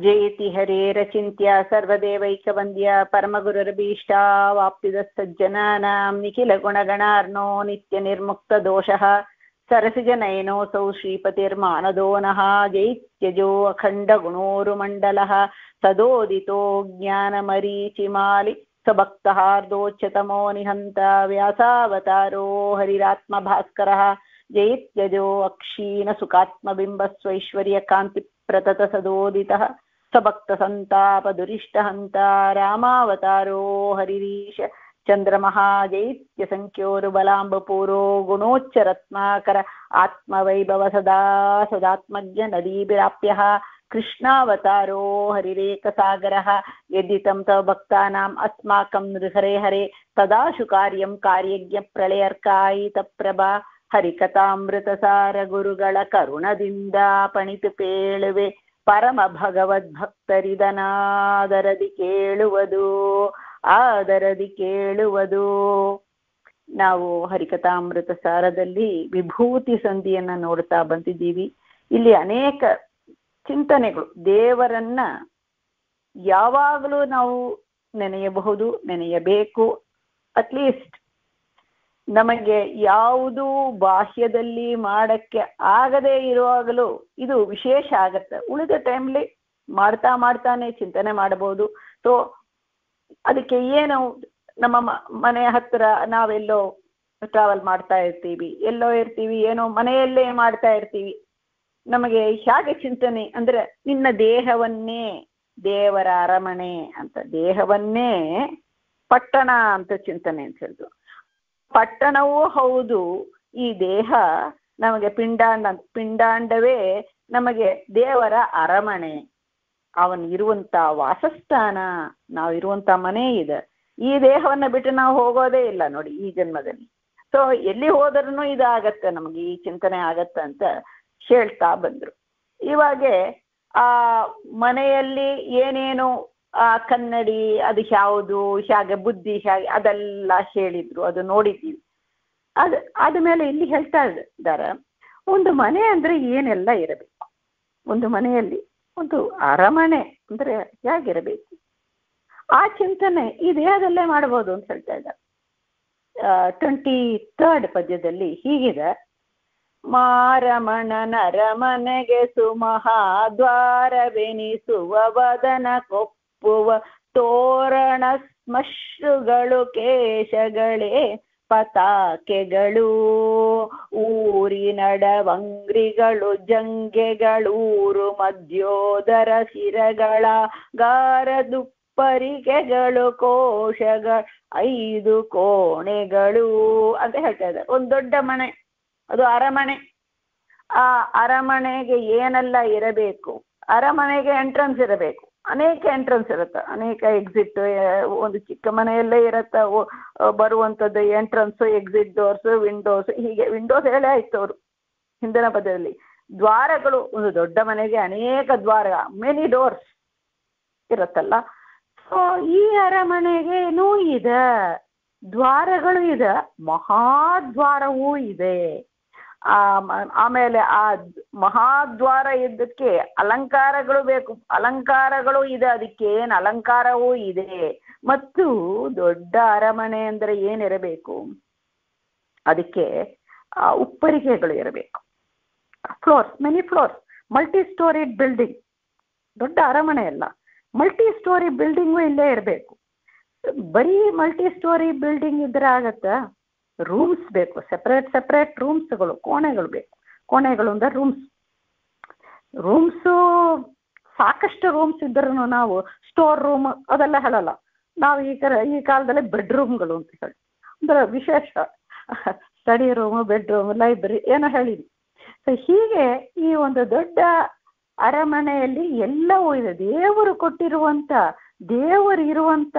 ಜಯತಿ ಹರೇರಚಿಂತ್ಯ ಸರ್ವದೇವೈಕವಂದ್ಯ ಪರಮಗುರುರಭೀಷ್ಟಾವಾಪ್ತಿದ ಸಜ್ಜನಾನಾಂ ನಿಖಿಲ ಗುಣಗಣಾರ್ನೋ ನಿತ್ಯ ನಿರ್ಮುಕ್ತ ದೋಷಃ ಸರಸಿಜನಯನೋऽಸೌ ಶ್ರೀಪತಿರ್ಮಾನದೋ ನಃ ಜೈತ್ಯಜೋ ಅಖಂಡ ಗುಣೋರುಮಂಡಲಃ ಸದೋದಿತೋ ಜ್ಞಾನಮರೀಚಿಮಾಲಿ ಸಭಕ್ತಹಾರ್ದೋಚ್ಯತಮೋ ನಿಹಂತ ವ್ಯಾಸಾವತಾರೋ ಹರಿರಾತ್ಮಭಾಸ್ಕರಃ ಜೈತ್ಯಜೋ ಅಕ್ಷೀಣ ಸುಖಾತ್ಮಬಿಂಬಸ್ವೈಶ್ವರ್ಯ ಕಾಂತಿ ಪ್ರತತ ಸದೋದಿತಃ ಸಭಕ್ತ ಸಂತಾಪ ದುರಿಷ್ಟಹಂತ ರಾಮಾವತಾರೋ ಹರಿರೀಶ ಚಂದ್ರಮಃ ಜೈತ್ಯ ಸಂಖ್ಯೋರು ಬಲಾಂಬಪೂರೋ ಗುಣೋಚ್ಚರತ್ನಾಕರ ಆತ್ಮವೈಭವ ಸದಾ ಸದಾತ್ಮಜ್ಞ ನದೀಭಿರಾಪ್ಯಃ ಕೃಷ್ಣಾವತಾರೋ ಹರಿರೇಕಸಾಗರಃ ಯದಿತಂ ತವ ಭಕ್ತಾನಾಂ ಅಸ್ಮಾಕಂ ನೃಹರೆ ಹರೆ ತದಾಶು ಕಾರ್ಯಂ ಕಾರ್ಯಜ್ಞ ಪ್ರಳಯರ್ಕಾಯಿತ ಪ್ರಭಾ ಹರಿಕಥಾಮೃತಸಾರ ಗುರುಗಳ ಕರುಣದಿಂದ ಪಣಿತು ಪೇಳುವೆ ಪರಮ ಭಗವದ್ಭಕ್ತರಿದನಾದರದಿ ಕೇಳುವುದು ಆದರದಿ ಕೇಳುವುದು. ನಾವು ಹರಿಕಥಾಮೃತ ಸಾರದಲ್ಲಿ ವಿಭೂತಿ ಸಂಧಿಯನ್ನ ನೋಡ್ತಾ ಬಂದಿದ್ದೀವಿ. ಇಲ್ಲಿ ಅನೇಕ ಚಿಂತನೆಗಳು, ದೇವರನ್ನ ಯಾವಾಗಲೂ ನಾವು ನೆನೆಯಬಹುದು, ನೆನೆಯಬೇಕು. ಅಟ್ಲೀಸ್ಟ್ ನಮಗೆ ಯಾವುದು ಬಾಹ್ಯದಲ್ಲಿ ಮಾಡಕ್ಕೆ ಆಗದೇ ಇರುವಾಗಲೂ ಇದು ವಿಶೇಷ ಆಗತ್ತೆ. ಉಳಿದ ಟೈಮ್ಲಿ ಮಾಡ್ತಾನೆ ಚಿಂತನೆ ಮಾಡಬಹುದು. ಸೊ ಅದಕ್ಕೆ ಏನು, ನಮ್ಮ ಮನೆ ಹತ್ರ ನಾವೆಲ್ಲೋ ಟ್ರಾವೆಲ್ ಮಾಡ್ತಾ ಇರ್ತೀವಿ, ಎಲ್ಲೋ ಇರ್ತೀವಿ, ಏನೋ ಮನೆಯಲ್ಲೇ ಮಾಡ್ತಾ ಇರ್ತೀವಿ. ನಮಗೆ ಹೇಗೆ ಚಿಂತನೆ ಅಂದ್ರೆ, ನಿನ್ನ ದೇಹವನ್ನೇ ದೇವರ ಅರಮನೆ ಅಂತ, ದೇಹವನ್ನೇ ಪಟ್ಟಣ ಅಂತ ಚಿಂತನೆ ಅಂತ ಹೇಳಿದ್ರು. ಪಟ್ಟಣವೂ ಹೌದು, ಈ ದೇಹ ನಮಗೆ ಪಿಂಡಾಂಡವೇ ನಮಗೆ ದೇವರ ಅರಮನೆ. ಅವನ್ ಇರುವಂತ ವಾಸಸ್ಥಾನ, ನಾವು ಇರುವಂತ ಮನೆ ಇದೆ. ಈ ದೇಹವನ್ನ ಬಿಟ್ಟು ನಾವು ಹೋಗೋದೇ ಇಲ್ಲ ನೋಡಿ ಈ ಜನ್ಮದಲ್ಲಿ. ಸೊ ಎಲ್ಲಿ ಹೋದ್ರೂ ಇದಾಗತ್ತೆ, ನಮಗೆ ಈ ಚಿಂತನೆ ಆಗತ್ತೆ ಅಂತ ಹೇಳ್ತಾ ಬಂದ್ರು. ಇವಾಗೆ ಆ ಮನೆಯಲ್ಲಿ ಏನೇನು ಆ ಕನ್ನಡಿ ಅದು ಯಾವುದು, ಹೇಗೆ ಬುದ್ಧಿ ಹೇಗೆ ಅದೆಲ್ಲ ಹೇಳಿದ್ರು, ಅದು ನೋಡಿದ್ದೀವಿ. ಆದ್ಮೇಲೆ ಇಲ್ಲಿ ಹೇಳ್ತಾ ಇದ್ದಾರೆ, ಒಂದು ಮನೆ ಅಂದ್ರೆ ಏನೆಲ್ಲ ಇರಬೇಕು. ಒಂದು ಮನೆಯಲ್ಲಿ ಒಂದು ಅರಮನೆ ಅಂದ್ರೆ ಹೇಗಿರಬೇಕು, ಆ ಚಿಂತನೆ ಈ ದೇಹದಲ್ಲೇ ಮಾಡಬಹುದು ಅಂತ ಹೇಳ್ತಾ ಇದ್ದಾರೆ. 23rd ಪದ್ಯದಲ್ಲಿ ಹೀಗಿದೆ: ಮಾರಮಣನರಮನೆಗೆ ಸುಮಹಾದ್ವಾರವೆನಿಸುವ ವದನ ಕೊಪ್ಪುವ ತೋರಣ ಸ್ಮಶ್ರುಗಳು ಕೇಶಗಳೇ ಪತಾಕೆಗಳು ಊರಿನಡವಂಗ್ರಿಗಳು ಜಂಗೆಗಳೂರು ಮಧ್ಯೋದರ ಶಿರಗಳ ಗಾರದುಪ್ಪರಿಗೆಗಳು ಕೋಶಗಳ 5 ಕೋಣೆಗಳು ಅಂತ ಹೇಳ್ತಾ ಇದ್ದಾರೆ. ಒಂದು ದೊಡ್ಡ ಮನೆ, ಅದು ಅರಮನೆ. ಆ ಅರಮನೆಗೆ ಏನೆಲ್ಲ ಇರಬೇಕು, ಅರಮನೆಗೆ ಎಂಟ್ರೆನ್ಸ್ ಇರಬೇಕು. ಅನೇಕ ಎಂಟ್ರೆನ್ಸ್ ಇರುತ್ತೆ, ಅನೇಕ ಎಕ್ಸಿಟ್. ಒಂದು ಚಿಕ್ಕ ಮನೆಯಲ್ಲೇ ಇರತ್ತ ಬರುವಂಥದ್ದು ಎಂಟ್ರೆನ್ಸ್, ಎಕ್ಸಿಟ್ ಡೋರ್ಸ್, ವಿಂಡೋಸ್. ಹೀಗೆ ವಿಂಡೋಸ್ ಹೇಳೇ ಆಯ್ತು ಅವರು ಹಿಂದಿನ ಪದದಲ್ಲಿ. ದ್ವಾರಗಳು, ಒಂದು ದೊಡ್ಡ ಮನೆಗೆ ಅನೇಕ ದ್ವಾರ, ಮೆನಿ ಡೋರ್ಸ್ ಇರುತ್ತಲ್ಲ. ಸೊ ಈ ಅರಮನೆಗೇನೂ ಇದೆ, ದ್ವಾರಗಳು ಇದೆ, ಮಹಾದ್ವಾರವೂ ಇದೆ. ಆಮೇಲೆ ಆ ಮಹಾದ್ವಾರ ಇದ್ದಕ್ಕೆ ಅಲಂಕಾರಗಳು ಬೇಕು, ಅಲಂಕಾರಗಳು ಇದೆ, ಅದಕ್ಕೆ ಏನು ಅಲಂಕಾರವೂ ಇದೆ. ಮತ್ತು ದೊಡ್ಡ ಅರಮನೆ ಅಂದ್ರೆ ಏನಿರಬೇಕು, ಅದಕ್ಕೆ ಉಪ್ಪರಿಗೆಗಳು ಇರಬೇಕು. Floors, many floors, multi storeyed building. ದೊಡ್ಡ ಅರಮನೆ ಅಲ್ಲ, ಮಲ್ಟಿ ಸ್ಟೋರಿ ಬಿಲ್ಡಿಂಗು ಇಲ್ಲೇ ಇರಬೇಕು. ಬರೀ ಮಲ್ಟಿ ಸ್ಟೋರಿ ಬಿಲ್ಡಿಂಗ್ ಇದ್ರೆ ಆಗತ್ತ? ರೂಮ್ಸ್ ಬೇಕು, ಸೆಪರೇಟ್ ರೂಮ್ಸ್ಗಳು, ಕೋಣೆಗಳು ಬೇಕು. ಕೋಣೆಗಳು ಅಂದ್ರೆ ರೂಮ್ಸು ಸಾಕಷ್ಟು ರೂಮ್ಸ್ ಇದ್ರೂ ನಾವು ಸ್ಟೋರ್ ರೂಮ್ ಅದೆಲ್ಲ ಹೇಳಲ್ಲ. ನಾವು ಈ ಕಾಲದಲ್ಲಿ ಬೆಡ್ರೂಮ್ಗಳು ಅಂತ ಹೇಳಿ, ಅಂದ್ರೆ ವಿಶೇಷ ಸ್ಟಡಿ ರೂಮು, ಬೆಡ್ರೂಮ್, ಲೈಬ್ರರಿ ಏನೋ ಹೇಳಿದ್ವಿ. ಸೊ ಹೀಗೆ ಈ ಒಂದು ದೊಡ್ಡ ಅರಮನೆಯಲ್ಲಿ ಎಲ್ಲವೂ ಇದೆ. ದೇವರು ಕೊಟ್ಟಿರುವಂತ, ದೇವರು ಇರುವಂತ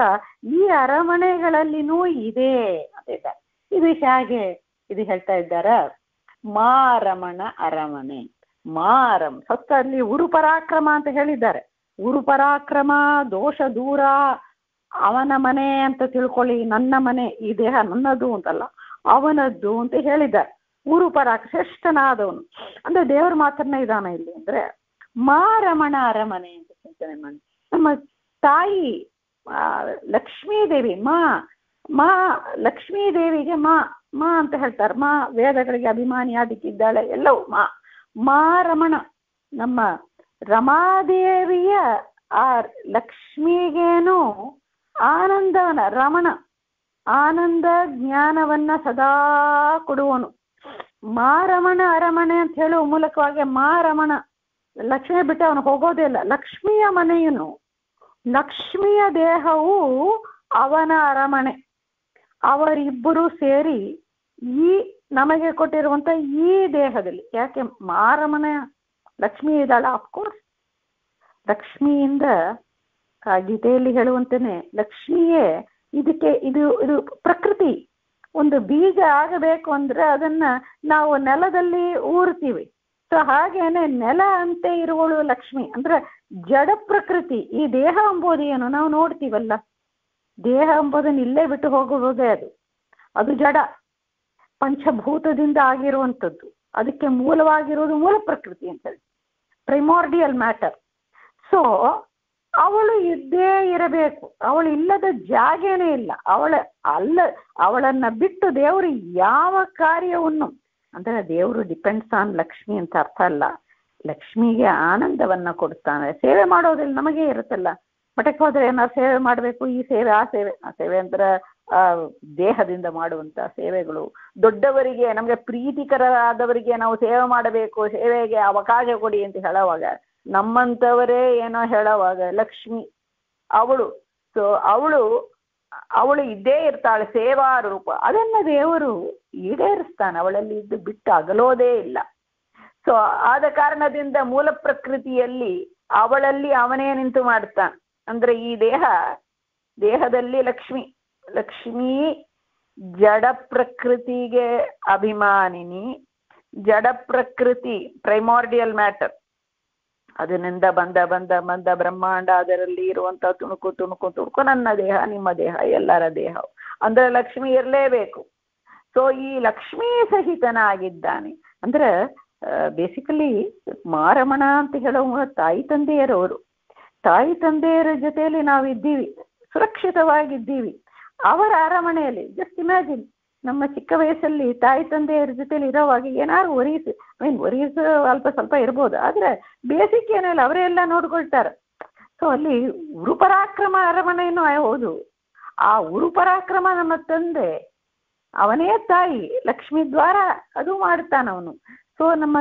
ಈ ಅರಮನೆಗಳಲ್ಲಿನೂ ಇದೆ ಅಂತ. ಇದು ಹೇಗೆ, ಇದು ಹೇಳ್ತಾ ಇದ್ದಾರ, ಮಾರಮಣ ಅರಮನೆ. ಮಾರಂ ಫಸ್ಟ್ ಅಲ್ಲಿ ಉರುಪರಾಕ್ರಮ ಅಂತ ಹೇಳಿದ್ದಾರೆ. ಉರುಪರಾಕ್ರಮ, ದೋಷ ದೂರ, ಅವನ ಮನೆ ಅಂತ ತಿಳ್ಕೊಳ್ಳಿ, ನನ್ನ ಮನೆ, ಈ ದೇಹ ನನ್ನದು ಅಂತಲ್ಲ, ಅವನದ್ದು ಅಂತ ಹೇಳಿದ್ದಾರೆ. ಉರುಪರಾಕ್ ಶ್ರೇಷ್ಠನಾದವನು ಅಂದ್ರೆ ದೇವ್ರ ಮಾತ್ರನೇ ಇದಾನ ಇಲ್ಲಿ ಅಂದ್ರೆ ಮಾರಮಣ ಅರಮನೆ ಅಂತ. ಚಿಂತನೆ ಮಾಡಿ. ನಮ್ಮ ತಾಯಿ ಲಕ್ಷ್ಮೀದೇವಿ ಮಾ ಲಕ್ಷ್ಮೀದೇವಿಗೆ ಮಾ ಅಂತ ಹೇಳ್ತಾರೆ. ವೇದಗಳಿಗೆ ಅಭಿಮಾನಿಯಾದಿಕ್ಕಿದ್ದಾಳೆ ಎಲ್ಲವೂ ಮಾ ರಮಣ. ನಮ್ಮ ರಮಾದೇವಿಯ ಆ ಲಕ್ಷ್ಮಿಗೇನು ಆನಂದವನ ರಮಣ, ಆನಂದ ಜ್ಞಾನವನ್ನ ಸದಾ ಕೊಡುವನು. ರಮಣ ಅರಮನೆ ಅಂತ ಹೇಳುವ ಮೂಲಕವಾಗಿ ರಮಣ, ಲಕ್ಷ್ಮಿ ಬಿಟ್ಟು ಅವನು ಹೋಗೋದೇ ಇಲ್ಲ. ಲಕ್ಷ್ಮಿಯ ಮನೆಯನು, ಲಕ್ಷ್ಮಿಯ ದೇಹವು ಅವನ ಅರಮನೆ. ಅವರಿಬ್ಬರು ಸೇರಿ ಈ ನಮಗೆ ಕೊಟ್ಟಿರುವಂತ ಈ ದೇಹದಲ್ಲಿ, ಯಾಕೆ ರಮಣ ಲಕ್ಷ್ಮಿ ಇದ್ದಾಳ, ಅಫ್ಕೋರ್ಸ್ ಲಕ್ಷ್ಮಿಯಿಂದ ಗೀತೆಯಲ್ಲಿ ಹೇಳುವಂತೇನೆ ಲಕ್ಷ್ಮಿಯೇ ಇದಕ್ಕೆ ಇದು ಪ್ರಕೃತಿ. ಒಂದು ಬೀಜ ಆಗಬೇಕು ಅಂದ್ರೆ ಅದನ್ನ ನಾವು ನೆಲದಲ್ಲಿ ಊರ್ತೀವಿ. ಸೊ ಹಾಗೇನೆ ನೆಲ ಅಂತೆ ಇರುವಳು ಲಕ್ಷ್ಮಿ. ಅಂದ್ರೆ ಜಡ ಪ್ರಕೃತಿ. ಈ ದೇಹ ಎಂಬುದು ಏನು ನಾವು ನೋಡ್ತೀವಲ್ಲ, ದೇಹ ಎಂಬುದನ್ನು ಇಲ್ಲೇ ಬಿಟ್ಟು ಹೋಗುವುದೇ ಅದು ಜಡ, ಪಂಚಭೂತದಿಂದ ಆಗಿರುವಂಥದ್ದು. ಅದಕ್ಕೆ ಮೂಲವಾಗಿರುವುದು ಮೂಲ ಪ್ರಕೃತಿ ಅಂತ ಹೇಳಿ, ಪ್ರೈಮಾರ್ಡಿಯಲ್ ಮ್ಯಾಟರ್. ಸೊ ಅವಳು ಇದ್ದೇ ಇರಬೇಕು, ಅವಳು ಇಲ್ಲದ ಜಾಗೇನೇ ಇಲ್ಲ. ಅವಳನ್ನ ಬಿಟ್ಟು ದೇವರು ಯಾವ ಕಾರ್ಯವನ್ನು, ಅಂದ್ರೆ ದೇವರು ಡಿಪೆಂಡ್ಸ್ ಆನ್ ಲಕ್ಷ್ಮಿ ಅಂತ ಅರ್ಥ ಅಲ್ಲ. ಲಕ್ಷ್ಮಿಗೆ ಆನಂದವನ್ನ ಕೊಡ್ತಾನೆ. ಸೇವೆ ಮಾಡೋದಿಲ್ಲ ನಮಗೆ ಇರುತ್ತಲ್ಲ, ಮಠಕ್ಕೆ ಹೋದ್ರೆ ಏನಾದ್ರು ಸೇವೆ ಮಾಡಬೇಕು, ಈ ಸೇವೆ ಆ ಸೇವೆ ಅಂದ್ರೆ ದೇಹದಿಂದ ಮಾಡುವಂತ ಸೇವೆಗಳು. ದೊಡ್ಡವರಿಗೆ ನಮಗೆ ಪ್ರೀತಿಕರಾದವರಿಗೆ ನಾವು ಸೇವೆ ಮಾಡಬೇಕು, ಸೇವೆಗೆ ಅವಕಾಶ ಕೊಡಿ ಅಂತ ಹೇಳುವಾಗ ನಮ್ಮಂಥವರೇ ಏನೋ ಹೇಳುವಾಗ ಲಕ್ಷ್ಮಿ ಅವಳು ಇದ್ದೇ ಇರ್ತಾಳೆ, ಸೇವಾ ರೂಪ. ಅದನ್ನ ದೇವರು ಈಡೇರಿಸ್ತಾನೆ, ಅವಳಲ್ಲಿ ಇದ್ದು ಬಿಟ್ಟು ಅಗಲೋದೇ ಇಲ್ಲ. ಸೊ ಆದ ಕಾರಣದಿಂದ ಮೂಲ ಪ್ರಕೃತಿಯಲ್ಲಿ ಅವಳಲ್ಲಿ ಅವನೇ ನಿಂತು ಮಾಡ್ತಾನೆ. ಅಂದ್ರೆ ಈ ದೇಹದಲ್ಲಿ ಲಕ್ಷ್ಮಿ ಜಡ ಪ್ರಕೃತಿಗೆ ಅಭಿಮಾನಿನಿ. ಜಡ ಪ್ರಕೃತಿ ಪ್ರೈಮಾರ್ಡಿಯಲ್ ಮ್ಯಾಟರ್. ಅದರಿಂದ ಬಂದ ಬ್ರಹ್ಮಾಂಡ, ಅದರಲ್ಲಿ ಇರುವಂತ ತುಣುಕು ನನ್ನ ದೇಹ, ನಿಮ್ಮ ದೇಹ, ಎಲ್ಲರ ದೇಹ. ಅಂದ್ರೆ ಲಕ್ಷ್ಮಿ ಇರಲೇಬೇಕು. ಸೊ ಈ ಲಕ್ಷ್ಮೀ ಸಹಿತನಾಗಿದ್ದಾನೆ. ಅಂದ್ರೆ ಬೇಸಿಕಲಿ ರಮಣ ಅಂತ ಹೇಳುವ ತಾಯಿ ತಂದೆಯರ ಜೊತೆಯಲ್ಲಿ ನಾವಿದ್ದೀವಿ, ಸುರಕ್ಷಿತವಾಗಿದ್ದೀವಿ ಅವರ ಅರಮನೆಯಲ್ಲಿ. ಜಸ್ಟ್ ಇಮ್ಯಾಜಿನ್, ನಮ್ಮ ಚಿಕ್ಕ ವಯಸ್ಸಲ್ಲಿ ತಾಯಿ ತಂದೆಯರ ಜೊತೆಲಿ ಇರೋವಾಗ ಏನಾದ್ರು ವರೀಸ್ ಅಲ್ಪ ಸ್ವಲ್ಪ ಇರ್ಬೋದು, ಆದ್ರೆ ಬೇಸಿಕ್ ಏನಿಲ್ಲ, ಅವರೇ ಎಲ್ಲ ನೋಡ್ಕೊಳ್ತಾರೆ. ಸೊ ಅಲ್ಲಿ ಉರುಪರಾಕ್ರಮ ಅರಮನೆಯೂ ಹೌದು. ಆ ಉರುಪರಾಕ್ರಮ ನಮ್ಮ ತಂದೆ, ಅವನೇ ತಾಯಿ, ಲಕ್ಷ್ಮಿ ದ್ವಾರ ಅದು ಮಾಡ್ತಾನವನು. ಸೊ ನಮ್ಮ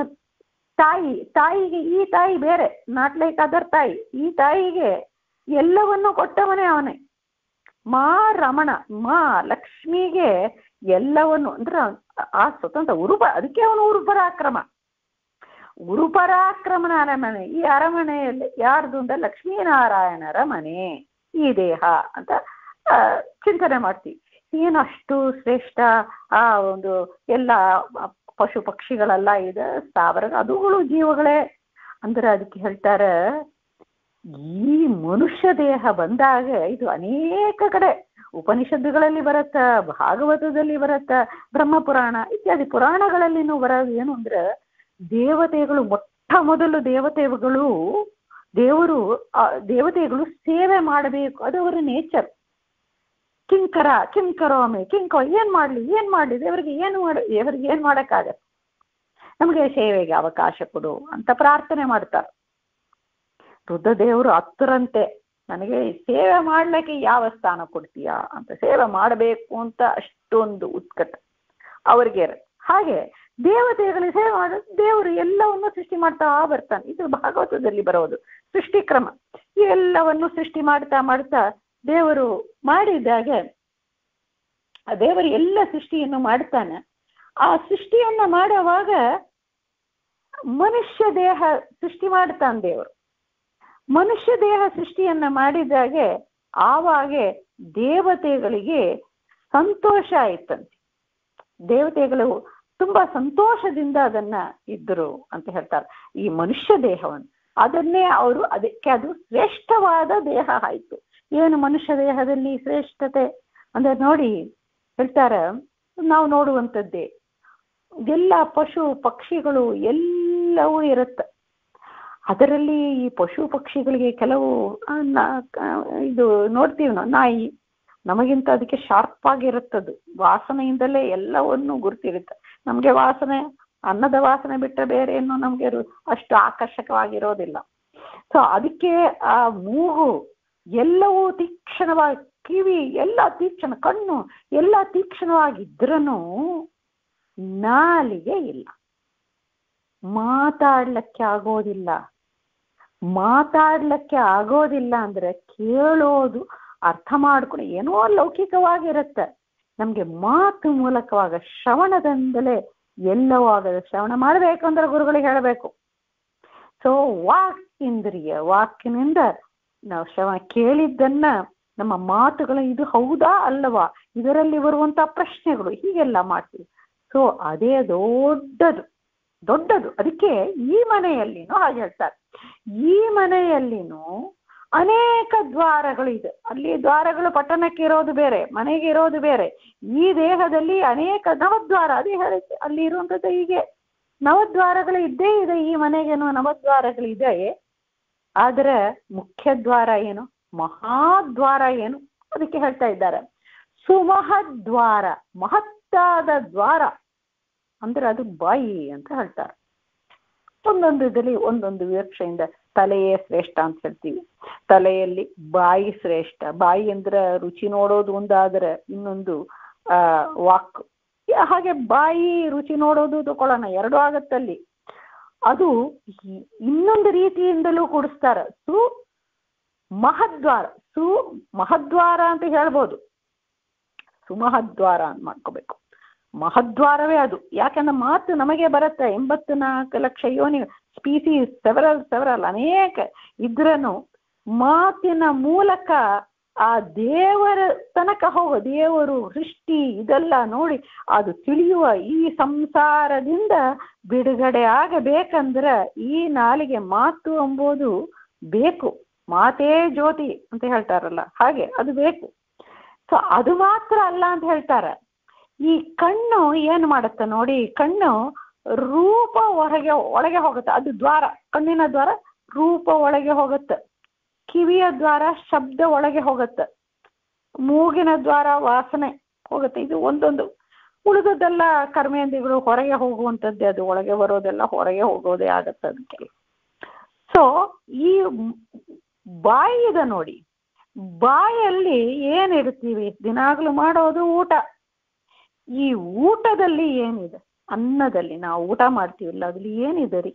ತಾಯಿಗೆ ಈ ತಾಯಿ ಬೇರೆ, ನಾಟ್ ಲೈಕ್ ಅದರ್ ತಾಯಿ. ಈ ತಾಯಿಗೆ ಎಲ್ಲವನ್ನು ಕೊಟ್ಟವನೇ ಅವನೇ. ರಮಣ ಲಕ್ಷ್ಮಿಗೆ ಎಲ್ಲವನ್ನು, ಅಂದ್ರೆ ಆ ಸ್ವತಂತ್ರ ಅದಕ್ಕೆ ಅವನು ಉರುಪರಾಕ್ರಮನ ಅರಮನೆ. ಈ ಅರಮನೆಯಲ್ಲಿ ಯಾರ್ದು ಅಂದ್ರೆ ಲಕ್ಷ್ಮೀನಾರಾಯಣರ ಮನೆ ಈ ದೇಹ ಅಂತ ಚಿಂತನೆ ಮಾಡ್ತೀವಿ. ಏನಷ್ಟು ಶ್ರೇಷ್ಠ ಆ ಒಂದು ಎಲ್ಲ ಪಶು ಪಕ್ಷಿಗಳೆಲ್ಲ ಇದೆ, ಸ್ಥಾವರ, ಅದುಗಳು ಜೀವಗಳೇ. ಅಂದ್ರೆ ಅದಕ್ಕೆ ಹೇಳ್ತಾರೆ, ಈ ಮನುಷ್ಯ ದೇಹ ಬಂದಾಗ ಇದು ಅನೇಕ ಕಡೆ ಉಪನಿಷತ್ತುಗಳಲ್ಲಿ ಬರತ್ತ, ಭಾಗವತದಲ್ಲಿ ಬರತ್ತ, ಬ್ರಹ್ಮಪುರಾಣ ಇತ್ಯಾದಿ ಪುರಾಣಗಳಲ್ಲಿನೂ ಬರೋದು ಏನು ಅಂದ್ರೆ, ದೇವತೆಗಳು ಮೊಟ್ಟ ಮೊದಲು ದೇವತೆಗಳು ಸೇವೆ ಮಾಡಬೇಕು, ಅದು ಅವರ ನೇಚರ್. ಕಿಂಕರೋಮೆ ಏನ್ ಮಾಡ್ಲಿ ದೇವರಿಗೆ ಏನ್ ಮಾಡಕ್ಕಾಗತ್ತೆ, ನಮಗೆ ಸೇವೆಗೆ ಅವಕಾಶ ಕೊಡು ಅಂತ ಪ್ರಾರ್ಥನೆ ಮಾಡ್ತಾರೆ. ರುದ್ರದೇವರು ಹತ್ತರಂತೆ, ನನಗೆ ಸೇವೆ ಮಾಡ್ಲಿಕ್ಕೆ ಯಾವ ಸ್ಥಾನ ಕೊಡ್ತೀಯಾ ಅಂತ, ಸೇವೆ ಮಾಡಬೇಕು ಅಂತ ಅಷ್ಟೊಂದು ಉತ್ಕಟ ಅವ್ರಿಗೆ. ಹಾಗೆ ದೇವತೆಗಳಿಗೆ ಸೇವೆ ಮಾಡ, ದೇವರು ಎಲ್ಲವನ್ನು ಸೃಷ್ಟಿ ಮಾಡ್ತಾ ಬರ್ತಾನೆ. ಇದು ಭಾಗವತದಲ್ಲಿ ಬರೋದು ಸೃಷ್ಟಿ ಕ್ರಮ. ಎಲ್ಲವನ್ನು ಸೃಷ್ಟಿ ಮಾಡ್ತಾ ದೇವರು ಮಾಡಿದ್ದಾಗೆ, ಆ ದೇವರು ಎಲ್ಲ ಸೃಷ್ಟಿಯನ್ನು ಮಾಡ್ತಾನೆ. ಆ ಸೃಷ್ಟಿಯನ್ನ ಮಾಡುವಾಗ ಮನುಷ್ಯ ದೇಹ ಸೃಷ್ಟಿ ಮಾಡ್ತಾನೆ ದೇವರು. ಮನುಷ್ಯ ದೇಹ ಸೃಷ್ಟಿಯನ್ನ ಮಾಡಿದಾಗೆ ಆವಾಗೆ ದೇವತೆಗಳಿಗೆ ಸಂತೋಷ ಆಯ್ತಂತೆ. ದೇವತೆಗಳು ತುಂಬಾ ಸಂತೋಷದಿಂದ ಅದನ್ನ ಇದ್ರು ಅಂತ ಹೇಳ್ತಾರೆ. ಈ ಮನುಷ್ಯ ದೇಹವನ್ನು ಅದನ್ನೇ ಅದಕ್ಕೆ ಅದು ಶ್ರೇಷ್ಠವಾದ ದೇಹ ಆಯ್ತು. ಏನು ಮನುಷ್ಯ ದೇಹದಲ್ಲಿ ಶ್ರೇಷ್ಠತೆ ಅಂದ್ರೆ ನೋಡಿ ಹೇಳ್ತಾರೆ, ನಾವು ನೋಡುವಂಥದ್ದೇ ಎಲ್ಲ ಪಶು ಪಕ್ಷಿಗಳು ಎಲ್ಲವೂ ಇರುತ್ತೆ. ಅದರಲ್ಲಿ ಈ ಪಶು ಪಕ್ಷಿಗಳಿಗೆ ಕೆಲವು ಇದು ನೋಡ್ತೀವಿ ನಾವು, ನಾಯಿ ನಮಗಿಂತ ಅದಕ್ಕೆ ಶಾರ್ಪ್ ಆಗಿರುತ್ತದು, ವಾಸನೆಯಿಂದಲೇ ಎಲ್ಲವನ್ನು ಗುರುತಿರುತ್ತೆ. ನಮಗೆ ವಾಸನೆ, ಅನ್ನದ ವಾಸನೆ ಬಿಟ್ಟರೆ ಬೇರೆ ಏನು ನಮಗೆ ಅಷ್ಟು ಆಕರ್ಷಕವಾಗಿರೋದಿಲ್ಲ. ಸೊ ಅದಕ್ಕೆ ಆ ಮೂಗು ಎಲ್ಲವೂ ತೀಕ್ಷ್ಣವಾಗಿ, ಕಿವಿ ಎಲ್ಲ ತೀಕ್ಷ್ಣ, ಕಣ್ಣು ಎಲ್ಲ ತೀಕ್ಷ್ಣವಾಗಿದ್ರೂ ನಾಲಿಗೆ ಇಲ್ಲ, ಮಾತಾಡ್ಲಿಕ್ಕೆ ಆಗೋದಿಲ್ಲ. ಮಾತಾಡ್ಲಿಕ್ಕೆ ಆಗೋದಿಲ್ಲ ಅಂದ್ರೆ ಕೇಳೋದು, ಅರ್ಥ ಮಾಡ್ಕೊಂಡು ಏನೋ ಲೌಕಿಕವಾಗಿರುತ್ತೆ. ನಮ್ಗೆ ಮಾತು ಮೂಲಕವಾಗ ಶ್ರವಣದಿಂದಲೇ ಎಲ್ಲವೂ ಆಗದೆ. ಶ್ರವಣ ಮಾಡಬೇಕು ಅಂದ್ರೆ ಗುರುಗಳಿಗೆ ಹೇಳಬೇಕು. ಸೊ ವಾಕ್ ಇಂದ್ರಿಯ, ವಾಕಿನಿಂದ ನಾವು ಶ್ರವಣ ಕೇಳಿದ್ದನ್ನ ನಮ್ಮ ಮಾತುಗಳು ಇದು ಹೌದಾ ಅಲ್ಲವಾ, ಇದರಲ್ಲಿ ಬರುವಂತ ಪ್ರಶ್ನೆಗಳು, ಹೀಗೆಲ್ಲ ಮಾಡ್ತೀವಿ. ಸೊ ಅದೇ ದೊಡ್ಡದು ದೊಡ್ಡದು. ಅದಕ್ಕೆ ಈ ಮನೆಯಲ್ಲಿನೂ ಹಾಗೆ ಹೇಳ್ತಾರೆ, ಈ ಮನೆಯಲ್ಲಿನೂ ಅನೇಕ ದ್ವಾರಗಳು ಇದೆ. ಅಲ್ಲಿ ದ್ವಾರಗಳು ಪಟ್ಟಣಕ್ಕೆ ಇರೋದು ಬೇರೆ, ಮನೆಗೆ ಇರೋದು ಬೇರೆ. ಈ ದೇಹದಲ್ಲಿ ಅನೇಕ ನವದ್ವಾರ, ಅದೇ ಹೇಳುತ್ತೆ ಅಲ್ಲಿ ಇರುವಂಥದ್ದು. ಹೀಗೆ ನವದ್ವಾರಗಳು ಇದ್ದೇ ಇದೆ, ಈ ಮನೆಗೇನು ನವದ್ವಾರಗಳಿದೆ. ಆದರೆ ಮುಖ್ಯ ದ್ವಾರ ಏನು, ಮಹಾದ್ವಾರ ಏನು, ಅದಕ್ಕೆ ಹೇಳ್ತಾ ಇದ್ದಾರೆ ಸುಮಹದ್ವಾರ. ಮಹತ್ತಾದ ದ್ವಾರ ಅಂದ್ರೆ ಅದು ಬಾಯಿ ಅಂತ ಹೇಳ್ತಾರೆ. ಒಂದೊಂದು ಇದರಲ್ಲಿ ಒಂದೊಂದು ವಿವಕ್ಷೆಯಿಂದ ತಲೆಯೇ ಶ್ರೇಷ್ಠ ಅಂತ ಹೇಳ್ತೀವಿ. ತಲೆಯಲ್ಲಿ ಬಾಯಿ ಶ್ರೇಷ್ಠ. ಬಾಯಿ ಅಂದ್ರೆ ರುಚಿ ನೋಡೋದು ಒಂದಾದ್ರೆ, ಇನ್ನೊಂದು ವಾಕ್. ಹಾಗೆ ಬಾಯಿ ರುಚಿ ನೋಡೋದು ತಗೊಳ್ಳೋಣ, ಎರಡು ಆಗತ್ತಲ್ಲಿ. ಅದು ಇನ್ನೊಂದು ರೀತಿಯಿಂದಲೂ ಕೂಡಿಸ್ತಾರೆ. ಮಹದ್ವಾರ, ಮಹದ್ವಾರ ಅಂತ ಹೇಳ್ಬೋದು, ಸುಮಹದ್ವಾರ ಅಂತ ಮಾಡ್ಕೋಬೇಕು. ಮಹದ್ವಾರವೇ ಅದು. ಯಾಕಂದ್ರೆ ಮಾತು ನಮಗೆ ಬರುತ್ತೆ, 84 ಲಕ್ಷ ಯೋನಿ ಸ್ಪೀಸೀಸ್, ಸೆವರಲ್ ಅನೇಕ ಇದ್ರನು ಮಾತಿನ ಮೂಲಕ ಆ ದೇವರ ತನಕ ಹೋಗೋ, ದೇವರು ಸೃಷ್ಟಿ ಇದೆಲ್ಲ ನೋಡಿ ಅದು ತಿಳಿಯುವ. ಈ ಸಂಸಾರದಿಂದ ಬಿಡುಗಡೆ ಆಗಬೇಕಂದ್ರೆ ಈ ನಾಲಿಗೆ, ಮಾತು ಎಂಬುದು ಬೇಕು. ಮಾತೇ ಜ್ಯೋತಿ ಅಂತ ಹೇಳ್ತಾರಲ್ಲ ಹಾಗೆ ಅದು ಬೇಕು. ಸೊ ಅದು ಮಾತ್ರ ಅಲ್ಲ ಅಂತ ಹೇಳ್ತಾರೆ. ಈ ಕಣ್ಣು ಏನು ಮಾಡುತ್ತೆ ನೋಡಿ, ಕಣ್ಣು ರೂಪ ಒಳಗೆ ಹೋಗುತ್ತೆ, ಅದು ದ್ವಾರ. ಕಣ್ಣಿನ ದ್ವಾರ ರೂಪ ಒಳಗೆ ಹೋಗುತ್ತೆ, ಕಿವಿಯ ದ್ವಾರ ಶಬ್ದ ಒಳಗೆ ಹೋಗುತ್ತೆ, ಮೂಗಿನ ದ್ವಾರ ವಾಸನೆ ಹೋಗುತ್ತೆ. ಇದು ಒಂದೊಂದು. ಉಳಿದದ್ದೆಲ್ಲ ಕರ್ಮೇಂದ್ರಿಯಗಳು ಹೊರಗೆ ಹೋಗುವಂಥದ್ದೇ, ಅದು ಒಳಗೆ ಬರೋದೆಲ್ಲ ಹೊರಗೆ ಹೋಗೋದೇ ಆಗತ್ತೆ ಅದಕ್ಕೆ. ಸೊ ಈ ಬಾಯಿ ಇದೆ ನೋಡಿ, ಬಾಯಲ್ಲಿ ಏನಿಡ್ತೀವಿ, ದಿನಾಗ್ಲೂ ಮಾಡೋದು ಊಟ. ಈ ಊಟದಲ್ಲಿ ಏನಿದೆ, ಅನ್ನದಲ್ಲಿ ನಾವು ಊಟ ಮಾಡ್ತೀವಿಲ್ಲ, ಅದ್ರಲ್ಲಿ ಏನಿದೆ ರೀ,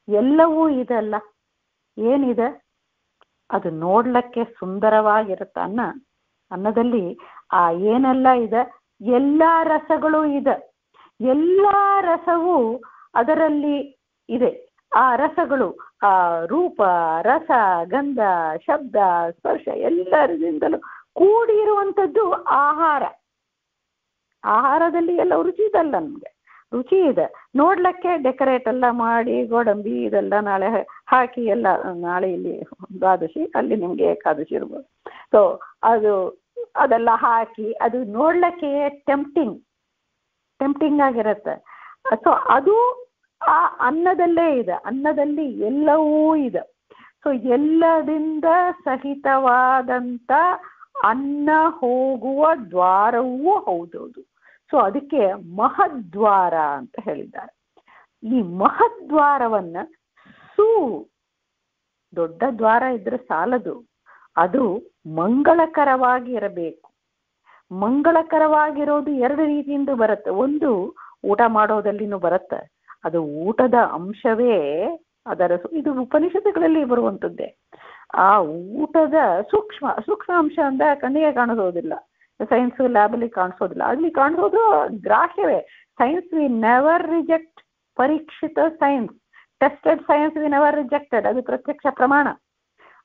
ಎಲ್ಲವೂ ಇದೆಲ್ಲ ಏನಿದೆ, ಅದು ನೋಡ್ಲಿಕ್ಕೆ ಸುಂದರವಾಗಿರುತ್ತೆ. ಅನ್ನದಲ್ಲಿ ಆ ಏನೆಲ್ಲ ಇದೆ, ಎಲ್ಲ ರಸಗಳು ಇದೆ. ಎಲ್ಲ ರಸವೂ ಅದರಲ್ಲಿ ಇದೆ. ಆ ರಸಗಳು, ಆ ರೂಪ, ರಸ, ಗಂಧ, ಶಬ್ದ, ಸ್ಪರ್ಶ ಎಲ್ಲರಿಂದಲೂ ಕೂಡಿರುವಂಥದ್ದು ಆಹಾರ. ಆಹಾರದಲ್ಲಿ ಎಲ್ಲ ರುಚಿ ಇದಲ್ಲ, ನಮಗೆ ರುಚಿ ಇದೆ. ನೋಡ್ಲಿಕ್ಕೆ ಡೆಕೋರೇಟ್ ಎಲ್ಲ ಮಾಡಿ, ಗೋಡಂಬಿ ಇದೆಲ್ಲ ನಾಳೆ ಹಾಕಿ ಎಲ್ಲ, ನಾಳೆ ಇಲ್ಲಿ ದ್ವಾದಶಿ, ಅಲ್ಲಿ ನಿಮಗೆ ಏಕಾದಶಿ ಇರ್ಬೋದು. ಸೊ ಅದೆಲ್ಲ ಹಾಕಿ ಅದು ನೋಡ್ಲಿಕ್ಕೆ ಟೆಂಪ್ಟಿಂಗ್ ಆಗಿರುತ್ತೆ. ಸೊ ಅದು ಆ ಅನ್ನದಲ್ಲೇ ಇದೆ. ಅನ್ನದಲ್ಲಿ ಎಲ್ಲವೂ ಇದೆ. ಸೊ ಎಲ್ಲದಿಂದ ಸಹಿತವಾದಂಥ ಅನ್ನ ಹೋಗುವ ದ್ವಾರವೂ ಹೌದೌದು. ಸೊ ಅದಕ್ಕೆ ಮಹದ್ವಾರ ಅಂತ ಹೇಳಿದ್ದಾರೆ. ಈ ಮಹದ್ವಾರವನ್ನ ದೊಡ್ಡ ದ್ವಾರ ಇದ್ರೆ ಸಾಲದು, ಅದು ಮಂಗಳಕರವಾಗಿ ಇರಬೇಕು. ಮಂಗಳಕರವಾಗಿರೋದು ಎರಡು ರೀತಿಯಿಂದ ಬರುತ್ತೆ. ಒಂದು ಊಟ ಮಾಡೋದಲ್ಲಿನೂ ಬರುತ್ತೆ, ಅದು ಊಟದ ಅಂಶವೇ ಅದರ, ಇದು ಉಪನಿಷತ್ತುಗಳಲ್ಲಿ ಬರುವಂಥದ್ದೇ. ಆ ಊಟದ ಸೂಕ್ಷ್ಮ ಅಂಶ ಅಂದ್ರೆ ಕಣ್ಣಿಗೆ ಕಾಣಿಸೋದಿಲ್ಲ, ಸೈನ್ಸ್ ಲ್ಯಾಬಲ್ಲಿ ಕಾಣಿಸೋದಿಲ್ಲ, ಅಲ್ಲಿ ಕಾಣಿಸೋದು ಗ್ರಾಹ್ಯವೇ. ಸೈನ್ಸ್ ವಿ ನೆವರ್ ರಿಜೆಕ್ಟ್, ಪರೀಕ್ಷಿತ science, tested science we never rejected, ಅದು ಪ್ರತ್ಯಕ್ಷ ಪ್ರಮಾಣ.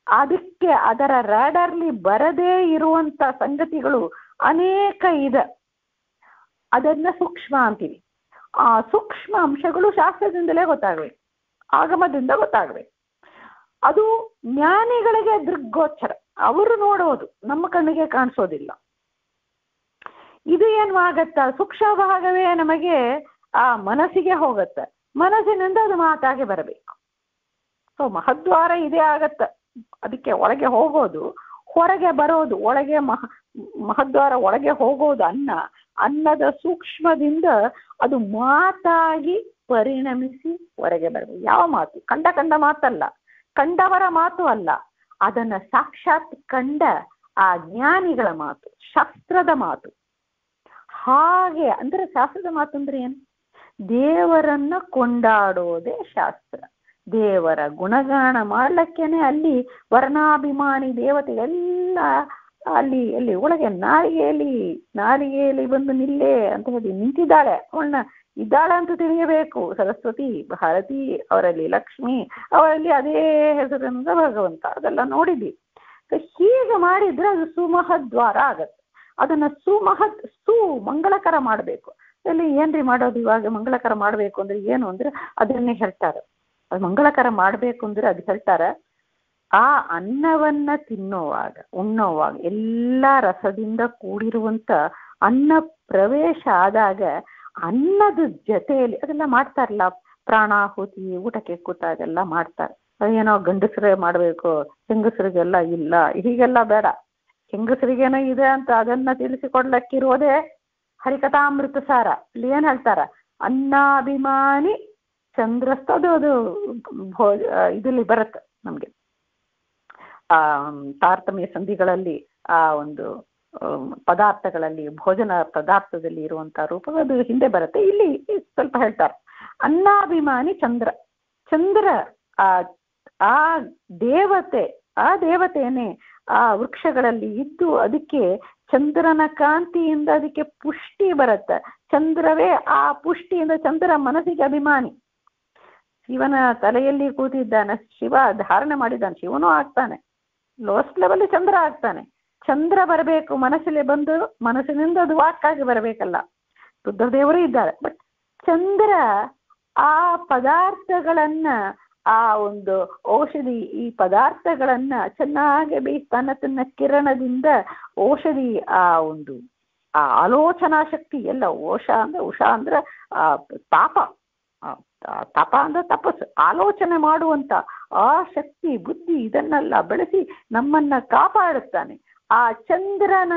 ಅದಕ್ಕೆ ಅದರ ರಾಡರ್ಲಿ ಬರದೇ ಇರುವಂತ ಸಂಗತಿಗಳು ಅನೇಕ ಇದೆ, ಅದನ್ನ ಸೂಕ್ಷ್ಮ ಅಂತೀವಿ. ಆ ಸೂಕ್ಷ್ಮ ಅಂಶಗಳು ಶಾಸ್ತ್ರದಿಂದಲೇ ಗೊತ್ತಾಗಬೇಕು, ಆಗಮದಿಂದ ಗೊತ್ತಾಗಬೇಕು. ಅದು ಜ್ಞಾನಿಗಳಿಗೆ ದೃಗ್ಗೋಚರ, ಅವರು ನೋಡೋದು, ನಮ್ಮ ಕಣ್ಣಿಗೆ ಕಾಣಿಸೋದಿಲ್ಲ. ಇದು ಏನು ಆಗತ್ತ, ಸೂಕ್ಷ್ಮ ಭಾಗವೇ ನಮಗೆ ಆ ಮನಸ್ಸಿಗೆ ಹೋಗುತ್ತೆ, ಮನಸ್ಸಿನಿಂದ ಅದು ಮಾತಾಗಿ ಬರಬೇಕು. ಸೊ ಸೊ ಮಹದ್ವಾರ ಇದೇ ಆಗತ್ತ. ಅದಕ್ಕೆ ಒಳಗೆ ಹೋಗೋದು, ಹೊರಗೆ ಬರೋದು. ಒಳಗೆ ಮಹದ್ವಾರ ಒಳಗೆ ಹೋಗೋದು ಅನ್ನದ ಸೂಕ್ಷ್ಮದಿಂದ ಅದು ಮಾತಾಗಿ ಪರಿಣಮಿಸಿ ಹೊರಗೆ ಬರಬೇಕು. ಯಾವ ಮಾತು? ಕಂಡ ಮಾತಲ್ಲ, ಕಂಡವರ ಮಾತು ಅಲ್ಲ, ಅದನ್ನ ಸಾಕ್ಷಾತ್ ಕಂಡ ಆ ಜ್ಞಾನಿಗಳ ಮಾತು, ಶಾಸ್ತ್ರದ ಮಾತು. ಹಾಗೆ ಅಂದ್ರೆ ಶಾಸ್ತ್ರದ ಮಾತು ಅಂದ್ರೆ ಏನು? ದೇವರನ್ನ ಕೊಂಡಾಡೋದೇ ಶಾಸ್ತ್ರ. ದೇವರ ಗುಣಗಾನ ಮಾಡ್ಲಿಕ್ಕೇನೆ ಅಲ್ಲಿ ವರ್ಣಾಭಿಮಾನಿ ದೇವತೆಗಳೆಲ್ಲ ಅಲ್ಲಿ ಒಳಗೆ ನಾಲಿಗೆಯಲ್ಲಿ ಬಂದು ನಿಲ್ಲೇ ಅಂತ ಹೇಳಿ ನಿಂತಿದ್ದಾಳೆ. ಅವಳನ್ನ ಇದ್ದಾಳೆ ಅಂತ ತಿಳಿಯಬೇಕು. ಸರಸ್ವತಿ, ಭಾರತಿ, ಅವರಲ್ಲಿ ಲಕ್ಷ್ಮಿ, ಅವರಲ್ಲಿ ಅದೇ ಹೆಸರಿನಿಂದ ಭಗವಂತ, ಅದೆಲ್ಲ ನೋಡಿದ್ವಿ. ಹೀಗೆ ಮಾಡಿದ್ರೆ ಅದು ಸುಮಹದ್ವಾರ ಆಗತ್ತೆ. ಅದನ್ನ ಮಂಗಳಕರ ಮಾಡಬೇಕು. ಅಲ್ಲಿ ಏನ್ರಿ ಮಾಡೋದು? ಇವಾಗ ಮಂಗಳಕರ ಮಾಡಬೇಕು ಅಂದ್ರೆ ಏನು ಅಂದ್ರೆ ಅದನ್ನೇ ಹೇಳ್ತಾರೆ. ಅದು ಮಂಗಳಕರ ಮಾಡಬೇಕು ಅಂದ್ರೆ ಅದು ಹೇಳ್ತಾರೆ, ಆ ಅನ್ನವನ್ನ ಉಣ್ಣೋವಾಗ ಎಲ್ಲ ರಸದಿಂದ ಕೂಡಿರುವಂತ ಅನ್ನ ಪ್ರವೇಶ ಆದಾಗ ಅನ್ನದ ಜೊತೆಯಲ್ಲಿ ಅದೆಲ್ಲ ಮಾಡ್ತಾರಲ್ಲ, ಪ್ರಾಣಾಹುತಿ, ಊಟಕ್ಕೆ ಕೂತಾಗೆಲ್ಲ ಮಾಡ್ತಾರೆ. ಅದೇನೋ ಗಂಡಸರೇ ಮಾಡಬೇಕು, ಹೆಂಗಸರಿಗೆಲ್ಲ ಇಲ್ಲ, ಹೀಗೆಲ್ಲ ಬೇಡ. ಹೆಂಗಸರಿಗೇನೋ ಇದೆ ಅಂತ ಅದನ್ನ ತಿಳಿಸಿಕೊಡ್ಲಕ್ಕಿರೋದೇ ಹರಿಕಥಾಮೃತ ಸಾರ. ಇಲ್ಲಿ ಏನ್ ಹೇಳ್ತಾರ? ಅನ್ನಾಭಿಮಾನಿ ಚಂದ್ರಸ್ಥ. ಅದು ಇದರಲ್ಲಿ ಬರುತ್ತೆ ನಮ್ಗೆ ತಾರತಮ್ಯ ಸಂಧಿಗಳಲ್ಲಿ ಆ ಒಂದು ಪದಾರ್ಥಗಳಲ್ಲಿ, ಭೋಜನ ಪದಾರ್ಥದಲ್ಲಿ ಇರುವಂತಹ ರೂಪ ಅದು ಹಿಂದೆ ಬರುತ್ತೆ. ಇಲ್ಲಿ ಸ್ವಲ್ಪ ಹೇಳ್ತಾರೆ ಅನ್ನಾಭಿಮಾನಿ ಚಂದ್ರ ಆ ದೇವತೆಯೇ ಆ ವೃಕ್ಷಗಳಲ್ಲಿ ಇದ್ದು ಅದಕ್ಕೆ ಚಂದ್ರನ ಕಾಂತಿಯಿಂದ ಅದಕ್ಕೆ ಪುಷ್ಟಿ ಬರುತ್ತೆ. ಚಂದ್ರವೇ ಆ ಪುಷ್ಟಿಯಿಂದ, ಚಂದ್ರ ಮನಸ್ಸಿಗೆ ಅಭಿಮಾನಿ. ಶಿವನ ತಲೆಯಲ್ಲಿ ಕೂತಿದ್ದಾನೆ, ಶಿವ ಧಾರಣೆ ಮಾಡಿದ್ದಾನೆ, ಶಿವನೂ ಆಗ್ತಾನೆ. ಲೋಯೆಸ್ಟ್ ಲೆವೆಲ್ ಚಂದ್ರ ಆಗ್ತಾನೆ. ಚಂದ್ರ ಬರಬೇಕು ಮನಸ್ಸಲ್ಲಿ, ಬಂದು ಮನಸ್ಸಿನಿಂದ ಅದು ವಾಕ್ಕಾಗಿ ಬರಬೇಕಲ್ಲ. ರುದ್ರದೇವರು ಇದ್ದಾರೆ. ಬಟ್ ಚಂದ್ರ ಆ ಪದಾರ್ಥಗಳನ್ನ, ಆ ಒಂದು ಔಷಧಿ, ಈ ಪದಾರ್ಥಗಳನ್ನ ಚೆನ್ನಾಗಿ ತನ್ನ ಕಿರಣದಿಂದ ಔಷಧಿ, ಆ ಒಂದು ಆ ಆಲೋಚನಾ ಶಕ್ತಿ ಎಲ್ಲ, ಉಷಾ ಅಂದ್ರೆ ತಪ ಅಂದ್ರೆ ತಪಸ್ಸು, ಆಲೋಚನೆ ಮಾಡುವಂತ ಆ ಶಕ್ತಿ, ಬುದ್ಧಿ, ಇದನ್ನೆಲ್ಲ ಬೆಳೆಸಿ ನಮ್ಮನ್ನ ಕಾಪಾಡುತ್ತಾನೆ. ಆ ಚಂದ್ರನ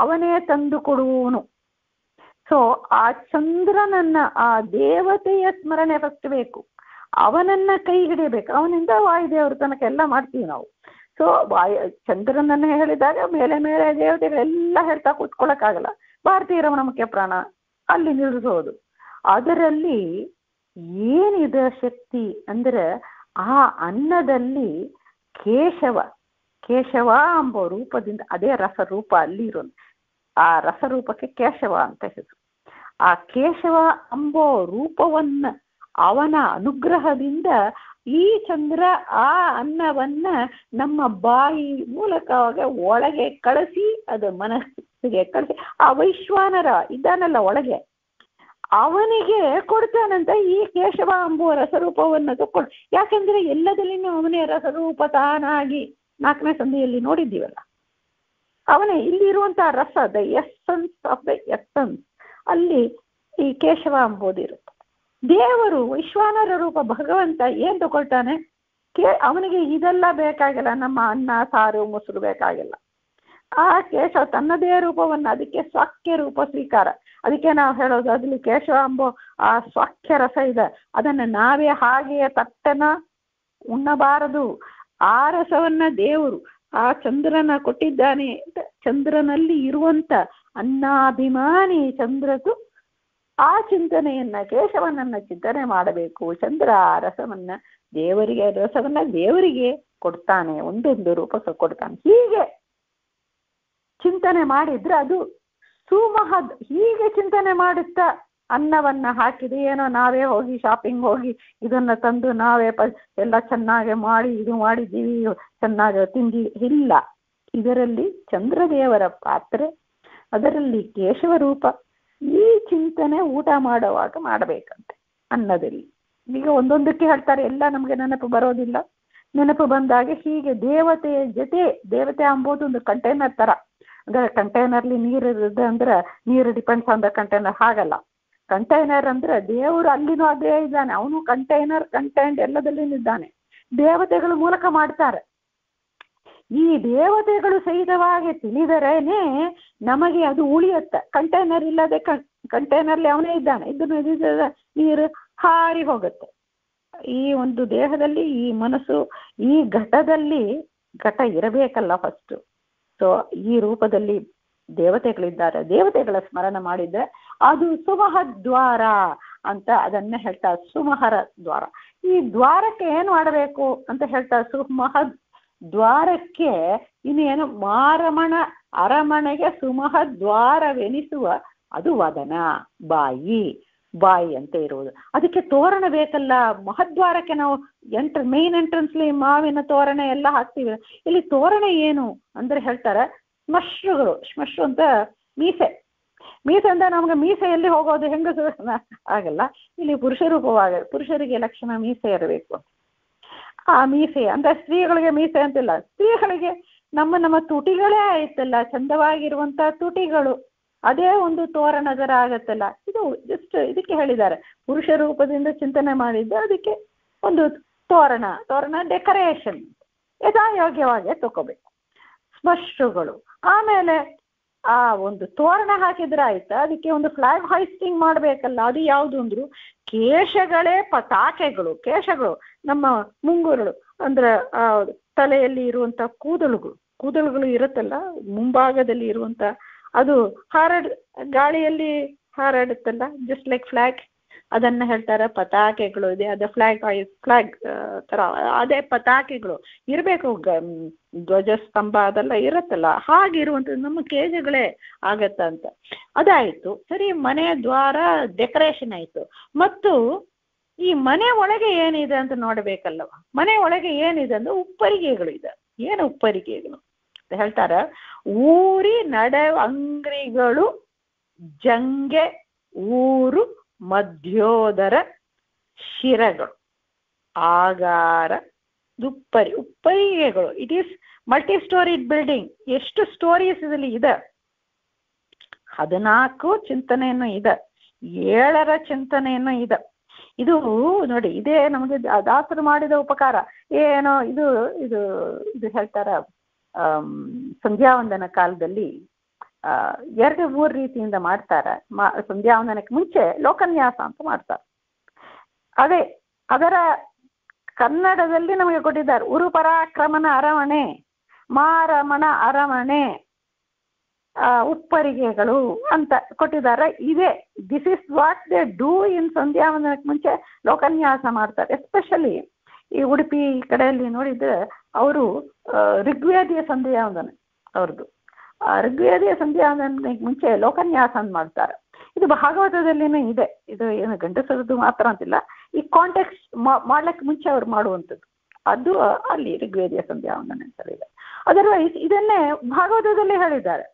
ಅವನೇ ತಂದು ಕೊಡುವನು. ಸೊ ಆ ಚಂದ್ರನನ್ನ, ಆ ದೇವತೆಯ ಸ್ಮರಣೆ ಫಸ್ಟ್ ಬೇಕು. ಅವನನ್ನ ಕೈ ಹಿಡಿಯಬೇಕು. ಅವನಿಂದ ವಾಯುದೇವ್ರ ತನಕ ಎಲ್ಲ ಮಾಡ್ತೀವಿ ನಾವು. ಸೊ ಚಂದ್ರನನ್ನ ಹೇಳಿದಾಗ ಮೇಲೆ ದೇವತೆಗಳೆಲ್ಲ ಹೇಳ್ತಾ ಕೂತ್ಕೊಳ್ಳೋಕ್ಕಾಗಲ್ಲ. ಭಾರತೀಯ ರಮಣ ಮುಖ್ಯ ಪ್ರಾಣ ಅಲ್ಲಿ ನಿಲ್ಲಿಸೋದು. ಅದರಲ್ಲಿ ಏನಿದೆ ಶಕ್ತಿ ಅಂದ್ರೆ ಆ ಅನ್ನದಲ್ಲಿ ಕೇಶವ ಎಂಬ ರೂಪದಿಂದ, ಅದೇ ರಸರೂಪ ಅಲ್ಲಿ ಇರೋದು. ಆ ರಸರೂಪಕ್ಕೆ ಕೇಶವ ಅಂತ ಹೆಸರು. ಆ ಕೇಶವ ಎಂಬೋ ರೂಪವನ್ನ, ಅವನ ಅನುಗ್ರಹದಿಂದ ಈ ಚಂದ್ರ ಆ ಅನ್ನವನ್ನ ನಮ್ಮ ಬಾಯಿ ಮೂಲಕವಾಗ ಒಳಗೆ ಕಳಿಸಿ, ಅದು ಮನಸ್ಸಿಗೆ ಕಳಿಸಿ, ಆ ವೈಶ್ವಾನರ ಇದ್ದಾನಲ್ಲ ಒಳಗೆ, ಅವನಿಗೆ ಕೊಡ್ತಾನಂತ ಈ ಕೇಶವ ಎಂಬುವ ರಸರೂಪವನ್ನು ತಕ್ಕೊಂಡು. ಯಾಕಂದ್ರೆ ಎಲ್ಲದಲ್ಲಿನೂ ಅವನೇ ರಸರೂಪ ತಾನಾಗಿ 4ನೇ ಸಂಧಿಯಲ್ಲಿ ನೋಡಿದ್ದೀವಲ್ಲ, ಅವನೇ ಇಲ್ಲಿ ಇರುವಂತಹ ರಸ, the essence of the essence, ಅಲ್ಲಿ ಈ ಕೇಶವ ಎಂಬುದಿರುತ್ತೆ. ದೇವರು ವೈಶ್ವಾನರ ರೂಪ ಭಗವಂತ ಏನ್ ತಗೊಳ್ತಾನೆ? ಅವನಿಗೆ ಇದೆಲ್ಲ ಬೇಕಾಗಿಲ್ಲ, ನಮ್ಮ ಅನ್ನ ಸಾರು ಮೊಸರು ಬೇಕಾಗಿಲ್ಲ. ಆ ಕೇಶವ ತನ್ನದೇ ರೂಪವನ್ನು, ಅದಕ್ಕೆ ಸ್ವಾಕ್ಯ ರೂಪ ಸ್ವೀಕಾರ. ಅದಕ್ಕೆ ನಾವು ಹೇಳೋದು, ಅದ್ರಲ್ಲಿ ಕೇಶವ ಎಂಬೋ ಆ ಸ್ವಾಕ್ಯ ರಸ ಇದೆ, ಅದನ್ನ ನಾವೇ ಹಾಗೆಯೇ ತಟ್ಟನ ಉಣ್ಣಬಾರದು. ಆ ರಸವನ್ನ ದೇವರು ಆ ಚಂದ್ರನ ಕೊಟ್ಟಿದ್ದಾನೆ. ಚಂದ್ರನಲ್ಲಿ ಇರುವಂತ ಅನ್ನಾಭಿಮಾನಿ ಚಂದ್ರದು ಆ ಚಿಂತನೆಯನ್ನ, ಕೇಶವನನ್ನ ಚಿಂತನೆ ಮಾಡಬೇಕು. ಚಂದ್ರ ಆ ರಸವನ್ನ ದೇವರಿಗೆ ಕೊಡ್ತಾನೆ, ಒಂದೊಂದು ರೂಪ ಕೊಡ್ತಾನೆ. ಹೀಗೆ ಚಿಂತನೆ ಮಾಡಿದ್ರೆ ಅದು ಹೀಗೆ ಚಿಂತನೆ ಮಾಡುತ್ತಾ ಅನ್ನವನ್ನ ಹಾಕಿದೆ. ಏನೋ ನಾವೇ ಹೋಗಿ ಶಾಪಿಂಗ್ ಹೋಗಿ ಇದನ್ನ ತಂದು ನಾವೇ ಎಲ್ಲ ಚೆನ್ನಾಗಿ ಮಾಡಿ ಇದು ಮಾಡಿದ್ದೀವಿ, ಚೆನ್ನಾಗಿ ತಿಂಡಿ ಇಲ್ಲ. ಇದರಲ್ಲಿ ಚಂದ್ರದೇವರ ಪಾತ್ರೆ, ಅದರಲ್ಲಿ ಕೇಶವ ರೂಪ. ಈ ಚಿಂತನೆ ಊಟ ಮಾಡುವಾಗ ಮಾಡಬೇಕಂತೆ ಅನ್ನದಲ್ಲಿ. ಈಗ ಒಂದೊಂದಕ್ಕೆ ಹೇಳ್ತಾರೆ, ಎಲ್ಲ ನಮ್ಗೆ ನೆನಪು ಬರೋದಿಲ್ಲ. ನೆನಪು ಬಂದಾಗ ಹೀಗೆ ದೇವತೆಯ ಜೊತೆ, ದೇವತೆ ಅಂಬೋದು ಒಂದು ಕಂಟೈನರ್ ತರ. ಅಂದ್ರೆ ಕಂಟೈನರ್ಲಿ ನೀರು ಇರುತ್ತೆ ಅಂದ್ರೆ ನೀರು ಡಿಪೆಂಡ್ಸ್ ಆನ್ ದ ಕಂಟೈನರ್. ಹಾಗಲ್ಲ, ಕಂಟೈನರ್ ಅಂದ್ರೆ ದೇವರು ಅಲ್ಲಿನೂ ಅದೇ ಇದ್ದಾನೆ. ಅವನು ಕಂಟೈನರ್, ಕಂಟೈಂಟ್ ಎಲ್ಲದಲ್ಲಿನೂ ಇದ್ದಾನೆ. ದೇವತೆಗಳ ಮೂಲಕ ಮಾಡ್ತಾರೆ. ಈ ದೇವತೆಗಳು ಸಹಿತವಾಗಿ ತಿಳಿದರೇನೆ ನಮಗೆ ಅದು ಉಳಿಯುತ್ತೆ. ಕಂಟೈನರ್ ಇಲ್ಲದೆ ಕಂಟೈನರ್ಲಿ ಅವನೇ ಇದ್ದಾನೆ, ಇದನ್ನು ನೀರು ಹಾರಿ ಹೋಗುತ್ತೆ. ಈ ಒಂದು ದೇಹದಲ್ಲಿ ಈ ಮನಸ್ಸು ಈ ಘಟದಲ್ಲಿ ಘಟ ಇರಬೇಕಲ್ಲ ಫಸ್ಟ್. ಸೊ ಈ ರೂಪದಲ್ಲಿ ದೇವತೆಗಳಿದ್ದಾರೆ. ದೇವತೆಗಳ ಸ್ಮರಣ ಮಾಡಿದ್ರೆ ಅದು ಸುಮಹದ್ವಾರ ಅಂತ ಅದನ್ನ ಹೇಳ್ತಾರೆ, ಸುಮಹರ ದ್ವಾರ. ಈ ದ್ವಾರಕ್ಕೆ ಏನು ಮಾಡಬೇಕು ಅಂತ ಹೇಳ್ತಾರೆ, ಸುಮಹದ್ ದ್ವಾರಕ್ಕೆ ಇನ್ನೇನು ಮಾರಮಣ ಅರಮನೆಗೆ ಸುಮಹದ್ವಾರವೆನಿಸುವ ಅದು ವದನ, ಬಾಯಿ ಅಂತ ಇರುವುದು. ಅದಕ್ಕೆ ತೋರಣ ಬೇಕಲ್ಲ. ಮಹದ್ವಾರಕ್ಕೆ ನಾವು ಮೇನ್ ಎಂಟ್ರೆನ್ಸ್ಲಿ ಮಾವಿನ ತೋರಣ ಎಲ್ಲ ಹಾಕ್ತೀವಿ. ಇಲ್ಲಿ ತೋರಣ ಏನು ಅಂದ್ರೆ ಹೇಳ್ತಾರೆ ಶ್ಮಶ್ರುಗಳು. ಶ್ಮಶ್ರು ಅಂತ ಮೀಸೆ ಅಂತ ನಮ್ಗೆ ಮೀಸೆಯಲ್ಲಿ ಹೋಗೋದು ಹೆಂಗಸು ಆಗಲ್ಲ. ಇಲ್ಲಿ ಪುರುಷ ರೂಪವಾಗ ಪುರುಷರಿಗೆ ಲಕ್ಷಣ ಮೀಸೆ ಇರಬೇಕು. ಆ ಮೀಸೆ ಅಂದ್ರೆ ಸ್ತ್ರೀಗಳಿಗೆ ಮೀಸೆ ಅಂತಿಲ್ಲ, ಸ್ತ್ರೀಗಳಿಗೆ ನಮ್ಮ ತುಟಿಗಳೇ ಆಯ್ತಲ್ಲ, ಚಂದವಾಗಿರುವಂತ ತುಟಿಗಳು, ಅದೇ ಒಂದು ತೋರಣದರ ಆಗತ್ತಲ್ಲ. ಇದು ಜಸ್ಟ್ ಇದಕ್ಕೆ ಹೇಳಿದ್ದಾರೆ, ಪುರುಷ ರೂಪದಿಂದ ಚಿಂತನೆ ಮಾಡಿದ್ದು ಅದಕ್ಕೆ ಒಂದು ತೋರಣ ಡೆಕೋರೇಷನ್ ಯಥಾಯೋಗ್ಯವಾಗಿ ತಗೋಬೇಕು. ಸ್ಮಶ್ರುಗಳು. ಆಮೇಲೆ ಆ ಒಂದು ತೋರಣ ಹಾಕಿದ್ರೆ ಆಯ್ತಾ, ಅದಕ್ಕೆ ಒಂದು ಫ್ಲಾಗ್ ಹಾಯ್ಸ್ಟಿಂಗ್ ಮಾಡ್ಬೇಕಲ್ಲ. ಅದು ಯಾವುದು ಅಂದ್ರು ಕೇಶಗಳೇ ಪತಾಕೆಗಳು. ಕೇಶಗಳು ನಮ್ಮ ಮುಂಗುರುಳು ಅಂದ್ರೆ ಆ ತಲೆಯಲ್ಲಿ ಇರುವಂತ ಕೂದಲುಗಳು ಇರುತ್ತಲ್ಲ ಮುಂಭಾಗದಲ್ಲಿ ಇರುವಂತ, ಅದು ಗಾಳಿಯಲ್ಲಿ ಹಾರಾಡುತ್ತಲ್ಲ, ಜಸ್ಟ್ ಲೈಕ್ ಫ್ಲಾಗ್, ಅದನ್ನ ಹೇಳ್ತಾರೆ ಪತಾಕೆಗಳು. ಇದೆ ಅದೇ ಫ್ಲಾಗ್ ತರ ಅದೇ ಪತಾಕೆಗಳು ಇರಬೇಕು. ಧ್ವಜಸ್ತಂಭ ಅದೆಲ್ಲ ಇರುತ್ತಲ್ಲ, ಹಾಗಿರುವಂಥದ್ದು ನಮ್ಮ ಕೇಜಗಳೇ ಆಗತ್ತಂತ. ಅದಾಯ್ತು. ಸರಿ, ಮನೆ ದ್ವಾರ ಡೆಕೋರೇಷನ್ ಆಯ್ತು. ಮತ್ತು ಈ ಮನೆ ಒಳಗೆ ಏನಿದೆ ಅಂತ ನೋಡ್ಬೇಕಲ್ಲವ. ಮನೆ ಒಳಗೆ ಏನಿದೆ ಅಂದ್ರೆ ಉಪ್ಪರಿಗೆಗಳು ಇದೆ. ಏನು ಉಪ್ಪರಿಗೆಗಳು ಅಂತ ಹೇಳ್ತಾರ, ಊರಿ ನಡೆ ಅಂಗ್ರಿಗಳು ಜಂಗೆ ಊರು ಮಧ್ಯೋದರ ಶಿರಗಳು ಆಗಾರ ಉಪ್ಪರಿಗೆಗಳು. It is multi storeyed building. ಎಷ್ಟು ಸ್ಟೋರೀಸ್ ಇದರಲ್ಲಿ ಇದೆ? 14 ಚಿಂತನೆಯನ್ನು ಇದೆ, 7ರ ಚಿಂತನೆಯನ್ನು ಇದೆ. ಇದು ನೋಡಿ, ಇದೇ ನಮಗೆ ದಾಸರು ಮಾಡಿದ ಉಪಕಾರ. ಏನೋ ಇದು ಇದು ಇದು ಹೇಳ್ತಾರ, ಸಂಧ್ಯಾವಂದನ ಕಾಲದಲ್ಲಿ 2-3 ರೀತಿಯಿಂದ ಮಾಡ್ತಾರೆ. ಸಂಧ್ಯಾವಂದನಕ್ಕೆ ಮುಂಚೆ ಲೋಕನ್ಯಾಸ ಅಂತ ಮಾಡ್ತಾರೆ. ಅದೇ ಅದರ ಕನ್ನಡದಲ್ಲಿ ನಮಗೆ ಕೊಟ್ಟಿದ್ದಾರೆ, ಉರುಪರಾಕ್ರಮಣ ಅರಮನೆ, ಮಾರಮಣ ಅರಮನೆ, ಉಪ್ಪರಿಗೆಗಳು ಅಂತ ಕೊಟ್ಟಿದ್ದಾರೆ. ಇದೇ this is what they do in ಸಂಧ್ಯಾವಂದನಕ್ಕೆ ಮುಂಚೆ ಲೋಕನ್ಯಾಸ ಮಾಡ್ತಾರೆ. ಎಸ್ಪೆಷಲಿ ಈ ಉಡುಪಿ ಕಡೆಯಲ್ಲಿ ನೋಡಿದ್ರೆ ಅವರು ಋಗ್ವೇದಿಯ ಸಂಧ್ಯಾವಂದನ ಅವ್ರದ್ದು. ಋಗ್ವೇದಿಯ ಸಂಧ್ಯಾವಂದನಕ್ಕೆ ಮುಂಚೆ ಲೋಕನ್ಯಾಸ ಅಂತ ಮಾಡ್ತಾರೆ. ಇದು ಭಾಗವತದಲ್ಲಿನೂ ಇದೆ. ಇದು ಏನು ಗಂಡಸರದ್ದು ಮಾತ್ರ ಅಂತಿಲ್ಲ, ಈ ಕಾಂಟೆಕ್ಸ್ಟ್ ಮಾಡ್ಲಿಕ್ಕೆ ಮುಂಚೆ ಅವ್ರು ಮಾಡುವಂಥದ್ದು ಅದು ಅಲ್ಲಿ ಋಗ್ವೇದಿಯ ಸಂಧ್ಯಾವಂದನ ಅಂತ ಇದೆ. ಅದರ್ವೈಸ್ ಇದನ್ನೇ ಭಾಗವತದಲ್ಲಿ ಹೇಳಿದ್ದಾರೆ.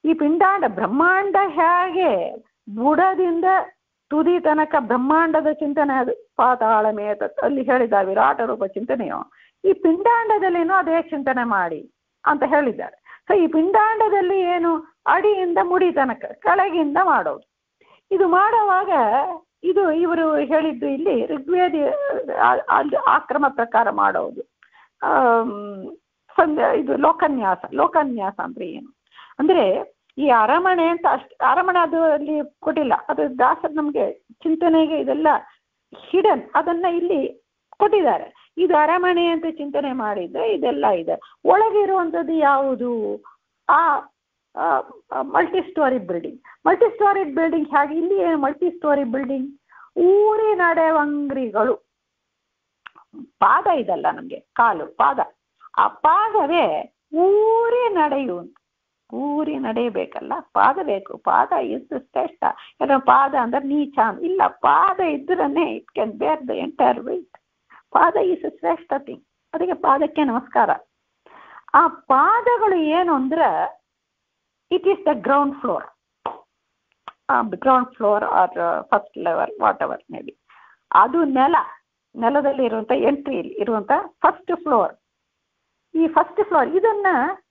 ಈ ಪಿಂಡಾಂಡ ಬ್ರಹ್ಮಾಂಡ ಹೇಗೆ ಬುಡದಿಂದ ತುದಿ ತನಕ ಬ್ರಹ್ಮಾಂಡದ ಚಿಂತನೆ, ಅದು ಪಾತಾಳ ಮೇತ ಅಲ್ಲಿ ಹೇಳಿದ ವಿರಾಟ ರೂಪ ಚಿಂತನೆಯೋ, ಈ ಪಿಂಡಾಂಡದಲ್ಲಿನೂ ಅದೇ ಚಿಂತನೆ ಮಾಡಿ ಅಂತ ಹೇಳಿದ್ದಾರೆ. ಸೊ ಈ ಪಿಂಡಾಂಡದಲ್ಲಿ ಏನು ಅಡಿಯಿಂದ ಮುಡಿ ತನಕ ಕೆಳಗಿಂದ ಮಾಡೋದು. ಇದು ಮಾಡುವಾಗ ಇದು ಇವರು ಹೇಳಿದ್ದು ಇಲ್ಲಿ ಋಗ್ವೇದಿ ಆಕ್ರಮ ಪ್ರಕಾರ ಮಾಡೋದು. ಇದು ಲೋಕನ್ಯಾಸ ಅಂದ್ರೆ ಏನು ಅಂದ್ರೆ ಈ ಅರಮನೆ ಅಂತ ಅರಮನೆ ಅದು ಅಲ್ಲಿ ಕೊಟ್ಟಿಲ್ಲ. ಅದು ದಾಸರು ನಮ್ಗೆ ಚಿಂತನೆಗೆ ಇದೆಲ್ಲ ಹಿಡನ್, ಅದನ್ನ ಇಲ್ಲಿ ಕೊಟ್ಟಿದ್ದಾರೆ. ಇದು ಅರಮನೆ ಅಂತ ಚಿಂತನೆ ಮಾಡಿದ್ರೆ ಇದೆಲ್ಲ ಇದೆ. ಒಳಗಿರುವಂಥದ್ದು ಯಾವುದು? ಆ ಮಲ್ಟಿ ಸ್ಟೋರಿ ಬಿಲ್ಡಿಂಗ್ ಹಾಗೆ ಇಲ್ಲಿ ಏನು ಮಲ್ಟಿ ಸ್ಟೋರಿ ಬಿಲ್ಡಿಂಗ್? ಊರಿ ನಡೆವಂಗ್ರಿಗಳು. ಪಾದ ಇದಲ್ಲ ನಮ್ಗೆ, ಪಾದ. ಆ ಪಾದವೇ ಊರಿ ನಡೆಯಬೇಕಲ್ಲ, ಪಾದ ಬೇಕು. ಪಾದ ಇದ್ದು ಶ್ರೇಷ್ಠ. ಪಾದ ಅಂದ್ರೆ ನೀಚ ಇಲ್ಲ, ಪಾದ ಇದ್ರನ್ನೇ it can bear the entire weight. ಪಾದ ಈಸ್ ಶ್ರೇಷ್ಠ ಥಿಂಗ್. ಅದಕ್ಕೆ ಪಾದಕ್ಕೆ ನಮಸ್ಕಾರ. ಆ ಪಾದಗಳು ಏನು ಅಂದ್ರೆ it is the ground floor or first level, whatever may be. ಅದು ನೆಲದಲ್ಲಿ ಇರುವಂತ ಎಂಟ್ರಿ ಇರುವಂತ ಫಸ್ಟ್ ಫ್ಲೋರ್. ಈ ಫಸ್ಟ್ ಫ್ಲೋರ್ ಇದನ್ನ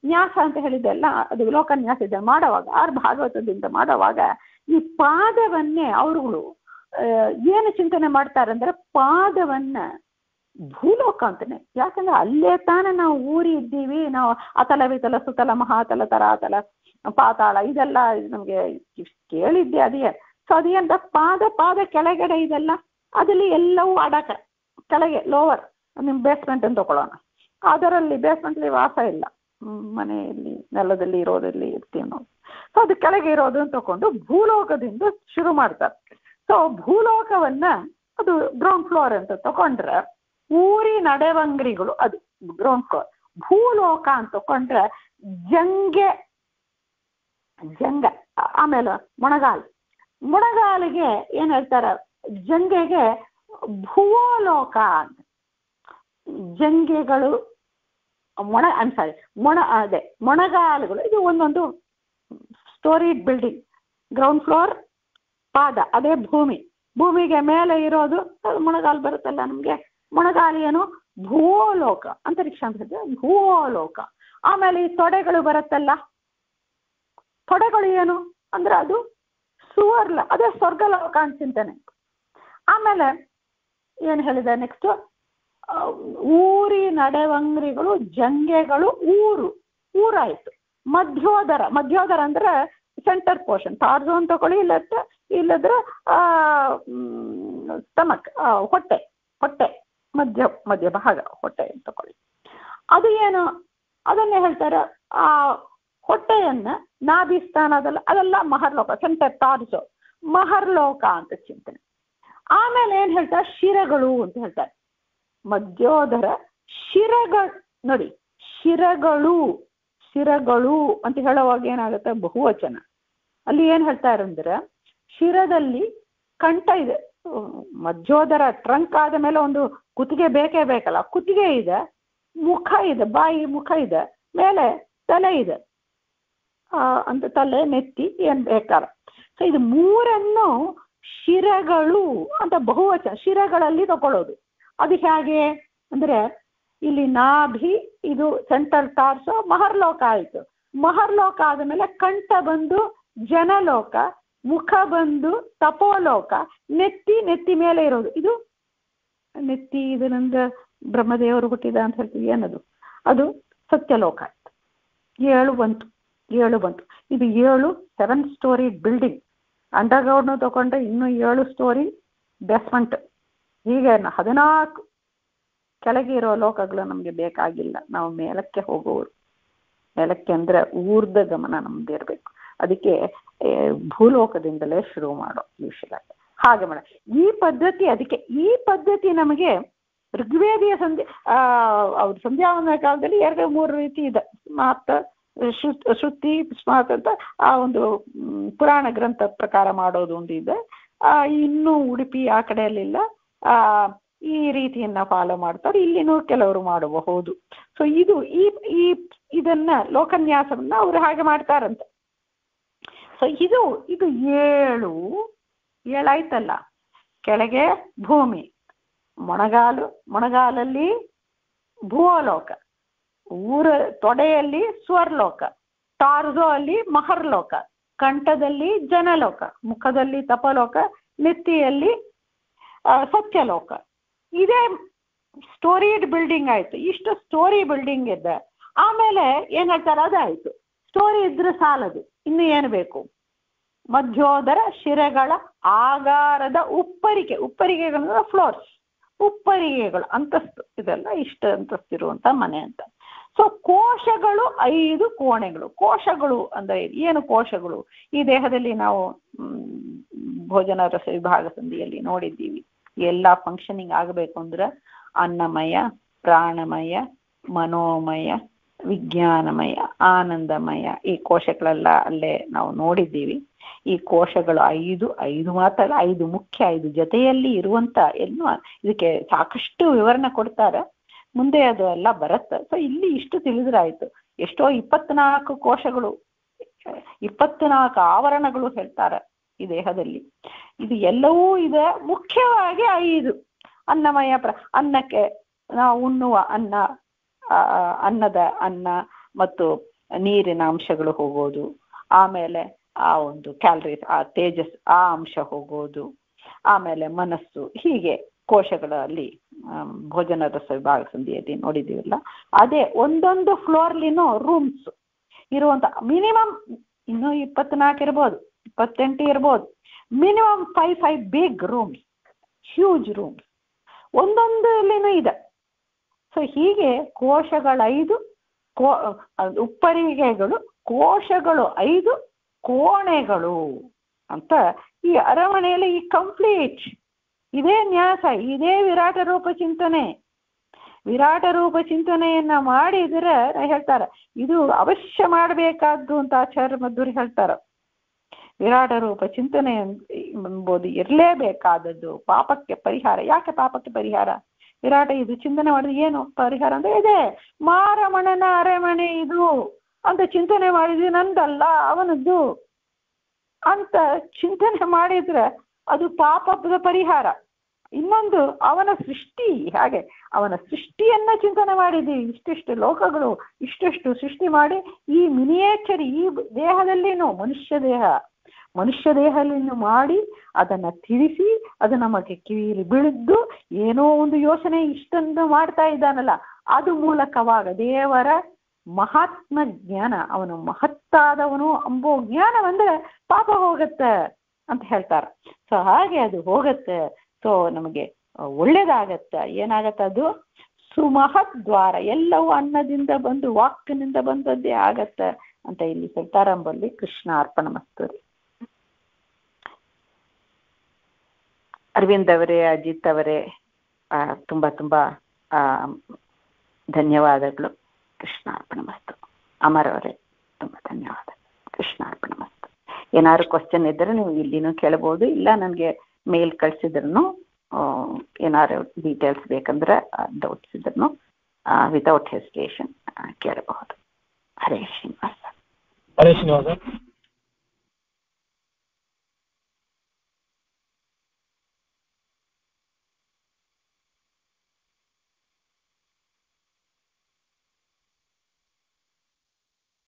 ನ್ಯಾಸ ಅಂತ ಹೇಳಿದ್ದೆಲ್ಲ, ಅದು ಲೋಕನ್ಯಾಸ ಇದೆ ಮಾಡುವಾಗ, ಭಾಗವತದಿಂದ ಮಾಡುವಾಗ ಈ ಪಾದವನ್ನೇ ಅವರುಗಳು ಏನು ಚಿಂತನೆ ಮಾಡ್ತಾರೆ ಅಂದ್ರೆ, ಪಾದವನ್ನ ಭೂಲೋಕ ಅಂತಾನೆ. ಯಾಕಂದ್ರೆ ಅಲ್ಲೇ ತಾನೇ ನಾವು ಊರಿ ಇದ್ದೀವಿ. ನಾವು ಅತಲ ವಿತಲ ಸುತಲ ಮಹಾತಲ ತರಾತಲ ಪಾತಾಳ ಇದೆಲ್ಲ ನಮ್ಗೆ ಕೇಳಿದ್ದೆ ಅದೇ. ಸೊ ಅದೇಂತ ಪಾದ ಕೆಳಗಡೆ ಇದೆಲ್ಲ ಅದಲ್ಲಿ ಎಲ್ಲವೂ ಅಡಕ ಕೆಳಗೆ ಲೋವರ್ ನಿಮ್ ಬೇಸ್ಮೆಂಟ್ ಅಂತ ತಗೊಳ್ಳೋಣ. ಅದರಲ್ಲಿ ಬೇಸ್ಮೆಂಟ್ಲಿ ವಾಸ ಇಲ್ಲ, ಮನೆಯಲ್ಲಿ ನೆಲದಲ್ಲಿ ಇರೋದ್ರಲ್ಲಿ ಇರ್ತೀವಿ ನಾವು. ಸೊ ಅದು ಕೆಳಗೆ ಇರೋದು ಅಂತ ತಗೊಂಡು ಭೂಲೋಕದಿಂದ ಶುರು ಮಾಡ್ತಾರೆ. ಸೊ ಭೂಲೋಕವನ್ನ ಅದು ಗ್ರೌಂಡ್ ಫ್ಲೋರ್ ಅಂತ ತಗೊಂಡ್ರೆ ಊರಿ ನಡೆವಂಗ್ರಿಗಳು ಅದು ಗ್ರೌಂಡ್ ಫ್ಲೋರ್. ಭೂಲೋಕ ಅಂತ ತಗೊಂಡ್ರೆ ಜಂಗ ಆಮೇಲೆ ಮೊಣಗಾಲಿಗೆ ಏನ್ ಹೇಳ್ತಾರ, ಜಂಗೆಗೆ ಭೂಲೋಕ ಅಂತ. ಜಂಗೆಗಳು ಮೊಣಗಾಲುಗಳು ಇದು ಒಂದೊಂದು ಸ್ಟೋರಿ ಬಿಲ್ಡಿಂಗ್. ಗ್ರೌಂಡ್ ಫ್ಲೋರ್ ಪಾದ ಅದೇ ಭೂಮಿಗೆ ಮೇಲೆ ಇರೋದು ಮೊಣಗಾಲು ಬರುತ್ತಲ್ಲ ನಮ್ಗೆ. ಮೊಣಗಾಲು ಏನು ಭೂಲೋಕ, ಅಂತರಿಕ್ಷ ಅಂತ ಭೂಲೋಕ. ಆಮೇಲೆ ಈ ತೊಡೆಗಳು ಬರುತ್ತಲ್ಲ, ತೊಡೆಗಳು ಏನು ಅಂದ್ರೆ ಅದು ಸುವರ್ಲ, ಅದೇ ಸ್ವರ್ಗಲೋಕ ಅಂತ ಚಿಂತನೆ. ಆಮೇಲೆ ಏನ್ ಹೇಳಿದೆ ನೆಕ್ಸ್ಟ್, ಊರಿ ನಡೆವಂಗ್ರಿಗಳು ಜಂಗೆಗಳು ಊರಾಯ್ತು. ಮಧ್ಯೋದರ ಅಂದ್ರೆ ಸೆಂಟರ್ ಪೋರ್ಷನ್, ಟಾರ್ಝೋನ್ ತಗೊಳ್ಳಿ, ಇಲ್ಲದ್ರೆ ಸ್ಟಮಕ್ ಹೊಟ್ಟೆ ಮಧ್ಯ ಭಾಗ ಹೊಟ್ಟೆ ತಗೊಳ್ಳಿ. ಅದು ಏನು ಅದನ್ನೇ ಹೇಳ್ತಾರೆ, ಆ ಹೊಟ್ಟೆಯನ್ನ ನಾಭಿಸ್ಥಾನ ಅದೆಲ್ಲ ಮಹರ್ಲೋಕ, ಸೆಂಟರ್ ಟಾರ್ಝೋ ಮಹರ್ಲೋಕ ಅಂತ ಚಿಂತನೆ. ಆಮೇಲೆ ಏನ್ ಹೇಳ್ತಾರೆ, ಶಿರಗಳು ಅಂತ ಹೇಳ್ತಾರೆ. ಮಧ್ಯೋದರ ಶಿರಗಳು ನೋಡಿ, ಶಿರಗಳು ಅಂತ ಹೇಳುವಾಗ ಏನಾಗುತ್ತೆ ಬಹುವಚನ. ಅಲ್ಲಿ ಏನ್ ಹೇಳ್ತಾರೆ ಅಂದ್ರೆ ಶಿರದಲ್ಲಿ ಕಂಠ ಇದೆ, ಮಧ್ಯೋದರ ಟ್ರಂಕ್ ಆದ ಮೇಲೆ ಒಂದು ಕುತ್ತಿಗೆ ಬೇಕಲ್ಲ, ಕುತ್ತಿಗೆ ಇದೆ, ಮುಖ ಇದೆ, ಬಾಯಿ ಮುಖ ಇದೆ, ಮೇಲೆ ತಲೆ ಇದೆ ಅಂತ, ತಲೆ ನೆತ್ತಿ ಏನ್ ಬೇಕಾರ. ಸೊ ಇದು ಮೂರನ್ನು ಶಿರಗಳು ಅಂತ ಬಹುವಚನ ಶಿರಗಳಲ್ಲಿ ತಗೊಳ್ಳೋದು. ಅದು ಹೇಗೆ ಅಂದ್ರೆ ಇಲ್ಲಿ ನಾಭಿ ಇದು ಸೆಂಟ್ರಲ್ ಟಾರ್ಸೋ ಮಹರ್ಲೋಕ ಆಯ್ತು. ಮಹರ್ಲೋಕ ಆದಮೇಲೆ ಕಂಠ ಬಂದು ಜನಲೋಕ, ಮುಖ ಬಂದು ತಪೋಲೋಕ, ನೆತ್ತಿ ಮೇಲೆ ಇರೋದು ಇದು ನೆತ್ತಿ. ಇದರಿಂದ ಬ್ರಹ್ಮದೇವರು ಹುಟ್ಟಿದ ಅಂತ ಹೇಳ್ತೀವಿ, ಏನದು ಅದು ಸತ್ಯಲೋಕ ಆಯ್ತು. 7 ಬಂತು. ಇದು 7 ಸ್ಟೋರಿ ಬಿಲ್ಡಿಂಗ್. ಅಂಡರ್ಗ್ರೌಂಡ್ನು ತಗೊಂಡ್ರೆ ಇನ್ನೂ 7 ಸ್ಟೋರಿ ಬೇಸ್ಮೆಂಟ್. ಹೀಗೆ 14 ಕೆಳಗೆ ಇರೋ ಲೋಕಗಳು ನಮ್ಗೆ ಬೇಕಾಗಿಲ್ಲ. ನಾವು ಮೇಲಕ್ಕೆ ಹೋಗೋರು. ಮೇಲಕ್ಕೆ ಅಂದ್ರೆ ಊರ್ಧ ಗಮನ ನಮ್ದು ಇರ್ಬೇಕು. ಅದಕ್ಕೆ ಭೂಲೋಕದಿಂದಲೇ ಶುರು ಮಾಡೋ ವಿಷಯ ಹಾಗೆ ಮಾಡ ಈ ಪದ್ಧತಿ. ಅದಕ್ಕೆ ಈ ಪದ್ಧತಿ ನಮಗೆ ಋಗ್ವೇದಿಯ ಅವ್ರ ಸಂಧ್ಯಾವಂದನ ಕಾಲದಲ್ಲಿ 2-3 ರೀತಿ ಇದೆ. ಸ್ಮಾರ್ತ ಶ್ರುತಿ ಸ್ಮಾರ್ತ ಅಂತ ಆ ಒಂದು ಪುರಾಣ ಗ್ರಂಥ ಪ್ರಕಾರ ಮಾಡೋದು ಒಂದು ಇದೆ. ಇನ್ನೂ ಉಡುಪಿ ಆ ಕಡೆಯಲ್ಲಿಲ್ಲ ಈ ರೀತಿಯನ್ನ ಫಾಲೋ ಮಾಡ್ತಾರೆ. ಇಲ್ಲಿನೂ ಕೆಲವರು ಮಾಡಬಹುದು. ಸೊ ಇದನ್ನ ಲೋಕನ್ಯಾಸವನ್ನ ಅವ್ರು ಹಾಗೆ ಮಾಡ್ತಾರಂತ. ಸೊ ಇದು 7 ಆಯ್ತಲ್ಲ. ಕೆಳಗೆ ಭೂಮಿ, ಮೊಣಗಾಲಲ್ಲಿ ಭೂಲೋಕ, ತೊಡೆಯಲ್ಲಿ ಸ್ವರ್ಲೋಕ, ಟಾರ್ಝೋ ಅಲ್ಲಿ ಮಹರ್ಲೋಕ, ಕಂಠದಲ್ಲಿ ಜನಲೋಕ, ಮುಖದಲ್ಲಿ ತಪಲೋಕ, ನೆತ್ತಿಯಲ್ಲಿ ಸತ್ಯಲೋಕ. ಇದೇ ಸ್ಟೋರಿಡ್ ಬಿಲ್ಡಿಂಗ್ ಆಯ್ತು. ಇಷ್ಟು ಸ್ಟೋರಿ ಬಿಲ್ಡಿಂಗ್ ಇದೆ. ಆಮೇಲೆ ಏನ್ ಹೇಳ್ತಾರೆ, ಅದಾಯ್ತು. ಸ್ಟೋರಿ ಇದ್ರೆ ಸಾಲದು, ಇನ್ನು ಏನು ಬೇಕು? ಮಧ್ಯೋದರ ಶಿರಗಳ ಆಗಾರದ ಉಪ್ಪರಿಗೆಗಳು ಫ್ಲೋರ್ಸ್, ಉಪ್ಪರಿಗೆಗಳು ಅಂತಸ್ತು, ಇದೆಲ್ಲ ಇಷ್ಟು ಅಂತಸ್ತಿರುವಂತ ಮನೆ ಅಂತ. ಸೊ ಕೋಶಗಳು 5 ಕೋಣೆಗಳು. ಕೋಶಗಳು ಅಂದ್ರೆ ಏನು? ಕೋಶಗಳು ಈ ದೇಹದಲ್ಲಿ ನಾವು ಭೋಜನ ರಸ ವಿಭಾಗ ಸಂಧಿಯಲ್ಲಿ ನೋಡಿದ್ದೀವಿ. ಎಲ್ಲ ಫಂಕ್ಷನಿಂಗ್ ಆಗಬೇಕು ಅಂದ್ರೆ ಅನ್ನಮಯ, ಪ್ರಾಣಮಯ, ಮನೋಮಯ, ವಿಜ್ಞಾನಮಯ, ಆನಂದಮಯ, ಈ ಕೋಶಗಳೆಲ್ಲ ಅಲ್ಲೇ ನಾವು ನೋಡಿದ್ದೀವಿ. ಈ ಕೋಶಗಳು 5 ಮಾತ್ರ 5 ಮುಖ್ಯ, 5 ಜೊತೆಯಲ್ಲಿ ಇರುವಂತ ಏನು ಇದಕ್ಕೆ ಸಾಕಷ್ಟು ವಿವರಣೆ ಕೊಡ್ತಾರೆ. ಮುಂದೆ ಅದು ಎಲ್ಲ ಬರುತ್ತೆ. ಸೊ ಇಲ್ಲಿ ಇಷ್ಟು ತಿಳಿದ್ರಾಯ್ತು. ಎಷ್ಟೋ 24 ಕೋಶಗಳು, 24 ಆವರಣಗಳು ಹೇಳ್ತಾರೆ ಈ ದೇಹದಲ್ಲಿ. ಇದು ಎಲ್ಲವೂ ಇದೆ. ಮುಖ್ಯವಾಗಿ 5 ಅನ್ನಮಯ ಅನ್ನಕ್ಕೆ ನಾವು ಉಣ್ಣುವ ಅನ್ನ ಮತ್ತು ನೀರಿನ ಅಂಶಗಳು ಹೋಗೋದು, ಆಮೇಲೆ ಆ ಒಂದು ಕ್ಯಾಲರೀಸ್, ಆ ತೇಜಸ್, ಆ ಅಂಶ ಹೋಗೋದು, ಆಮೇಲೆ ಮನಸ್ಸು, ಹೀಗೆ ಕೋಶಗಳಲ್ಲಿ ಭೋಜನ ರಸ ವಿಭಾಗ ಸಂಧಿಯಲ್ಲಿ ನೋಡಿದೀವಲ್ಲ, ಅದೇ ಒಂದೊಂದು ಫ್ಲೋರ್ಲಿನೂ ರೂಮ್ಸ್ ಇರುವಂತ ಮಿನಿಮಮ್ ಇನ್ನೂ 24 ಇರ್ಬೋದು, 28 ಇರ್ಬೋದು, minimum 5 big rooms, huge rooms ಒಂದೊಂದಲ್ಲಿನೂ ಇದೆ. ಸೊ ಹೀಗೆ ಕೋಶಗಳು 5, ಉಪ್ಪರಿಗೆಗಳು, ಕೋಶಗಳು 5, ಕೋಣೆಗಳು ಅಂತ ಈ ಅರಮನೆಯಲ್ಲಿ ಈ ಕಂಪ್ಲೀಟ್ ಇದೇ ನ್ಯಾಸ, ಇದೇ ವಿರಾಟ ರೂಪ ಚಿಂತನೆ. ವಿರಾಟ ರೂಪ ಚಿಂತನೆಯನ್ನ ಮಾಡಿದ್ರೆ ಹೇಳ್ತಾರೆ ಇದು ಅವಶ್ಯ ಮಾಡಬೇಕಾದ್ದು ಅಂತ ಆಚಾರ್ಯ ಮಧ್ವರು ಹೇಳ್ತಾರೆ. ವಿರಾಟ ರೂಪ ಚಿಂತನೆ ಎಂಬುದು ಇರಲೇಬೇಕಾದದ್ದು, ಪಾಪಕ್ಕೆ ಪರಿಹಾರ. ಯಾಕೆ ಪಾಪಕ್ಕೆ ಪರಿಹಾರ? ವಿರಾಟ ಇದು ಚಿಂತನೆ ಮಾಡಿದ್ರೆ ಏನು ಪರಿಹಾರ ಅಂದ್ರೆ ಇದೆ, ಮಾರಮಣನ ಅರಮನೆ ಇದು ಅಂತ ಚಿಂತನೆ ಮಾಡಿದ್ವಿ, ನಂದಲ್ಲ ಅವನದ್ದು ಅಂತ ಚಿಂತನೆ ಮಾಡಿದ್ರೆ ಅದು ಪಾಪದ ಪರಿಹಾರ. ಇನ್ನೊಂದು ಅವನ ಸೃಷ್ಟಿ, ಹಾಗೆ ಅವನ ಸೃಷ್ಟಿಯನ್ನ ಚಿಂತನೆ ಮಾಡಿದ್ದೀವಿ. ಇಷ್ಟಿಷ್ಟು ಲೋಕಗಳು ಇಷ್ಟಿಷ್ಟು ಸೃಷ್ಟಿ ಮಾಡಿ ಈ ಮಿನಿಯೇಚರ್ ಈ ದೇಹದಲ್ಲಿನೂ ಮನುಷ್ಯ ದೇಹದಲ್ಲಿ ಮಾಡಿ ಅದನ್ನ ತಿಳಿಸಿ ಅದು ನಮಗೆ ಕಿವಿಯಲ್ಲಿ ಬೀಳಿದ್ದು ಏನೋ ಒಂದು ಯೋಚನೆ ಇಷ್ಟನ್ನು ಮಾಡ್ತಾ ಇದ್ದಾನಲ್ಲ, ಅದು ಮೂಲಕವಾಗ ದೇವರ ಮಹಾತ್ಮ ಜ್ಞಾನ, ಅವನು ಮಹತ್ತಾದವನು ಅಂಬೋ ಜ್ಞಾನ ಬಂದ್ರೆ ಪಾಪ ಹೋಗತ್ತೆ ಅಂತ ಹೇಳ್ತಾರೆ. ಸೊ ಹಾಗೆ ಅದು ಹೋಗತ್ತೆ. ಸೊ ನಮಗೆ ಒಳ್ಳೇದಾಗತ್ತೆ. ಏನಾಗತ್ತೆ? ಅದು ಸುಮಹತ್ ದ್ವಾರ, ಎಲ್ಲವೂ ಅನ್ನದಿಂದ ಬಂದು ವಾಕ್ನಿಂದ ಬಂದದ್ದೇ ಆಗತ್ತೆ ಅಂತ ಇಲ್ಲಿ ಹೇಳ್ತಾರಂಬಲ್ಲಿ. ಕೃಷ್ಣ ಅರ್ಪಣಮಸ್ತು. ಅರವಿಂದ್ ಅವರೇ, ಅಜಿತ್ ಅವರೇ, ತುಂಬಾ ತುಂಬಾ ಧನ್ಯವಾದಗಳು. ಕೃಷ್ಣ ಅರ್ಪಣಮಸ್ತು. ಅಮರ್ ಅವರೇ ತುಂಬಾ ಧನ್ಯವಾದ. ಕೃಷ್ಣ ಅರ್ಪಣಮಸ್ತು. ಏನಾದ್ರು ಕ್ವಶನ್ ಇದ್ದರೆ ನೀವು ಇಲ್ಲಿನೂ ಕೇಳಬಹುದು, ಇಲ್ಲ ನನಗೆ ಮೇಲ್ ಕಳಿಸಿದ್ರು, ಏನಾದ್ರು ಡೀಟೇಲ್ಸ್ ಬೇಕಂದ್ರೆ ಡೌಟ್ಸ್ ಇದ್ರೂ ವಿತೌಟ್ ಹೆಸಿಟೇಷನ್ ಕೇಳಬಹುದು. ಹರೇ ಶ್ರೀನಿವಾಸ. ಹರೇ ಶ್ರೀನಿವಾಸ.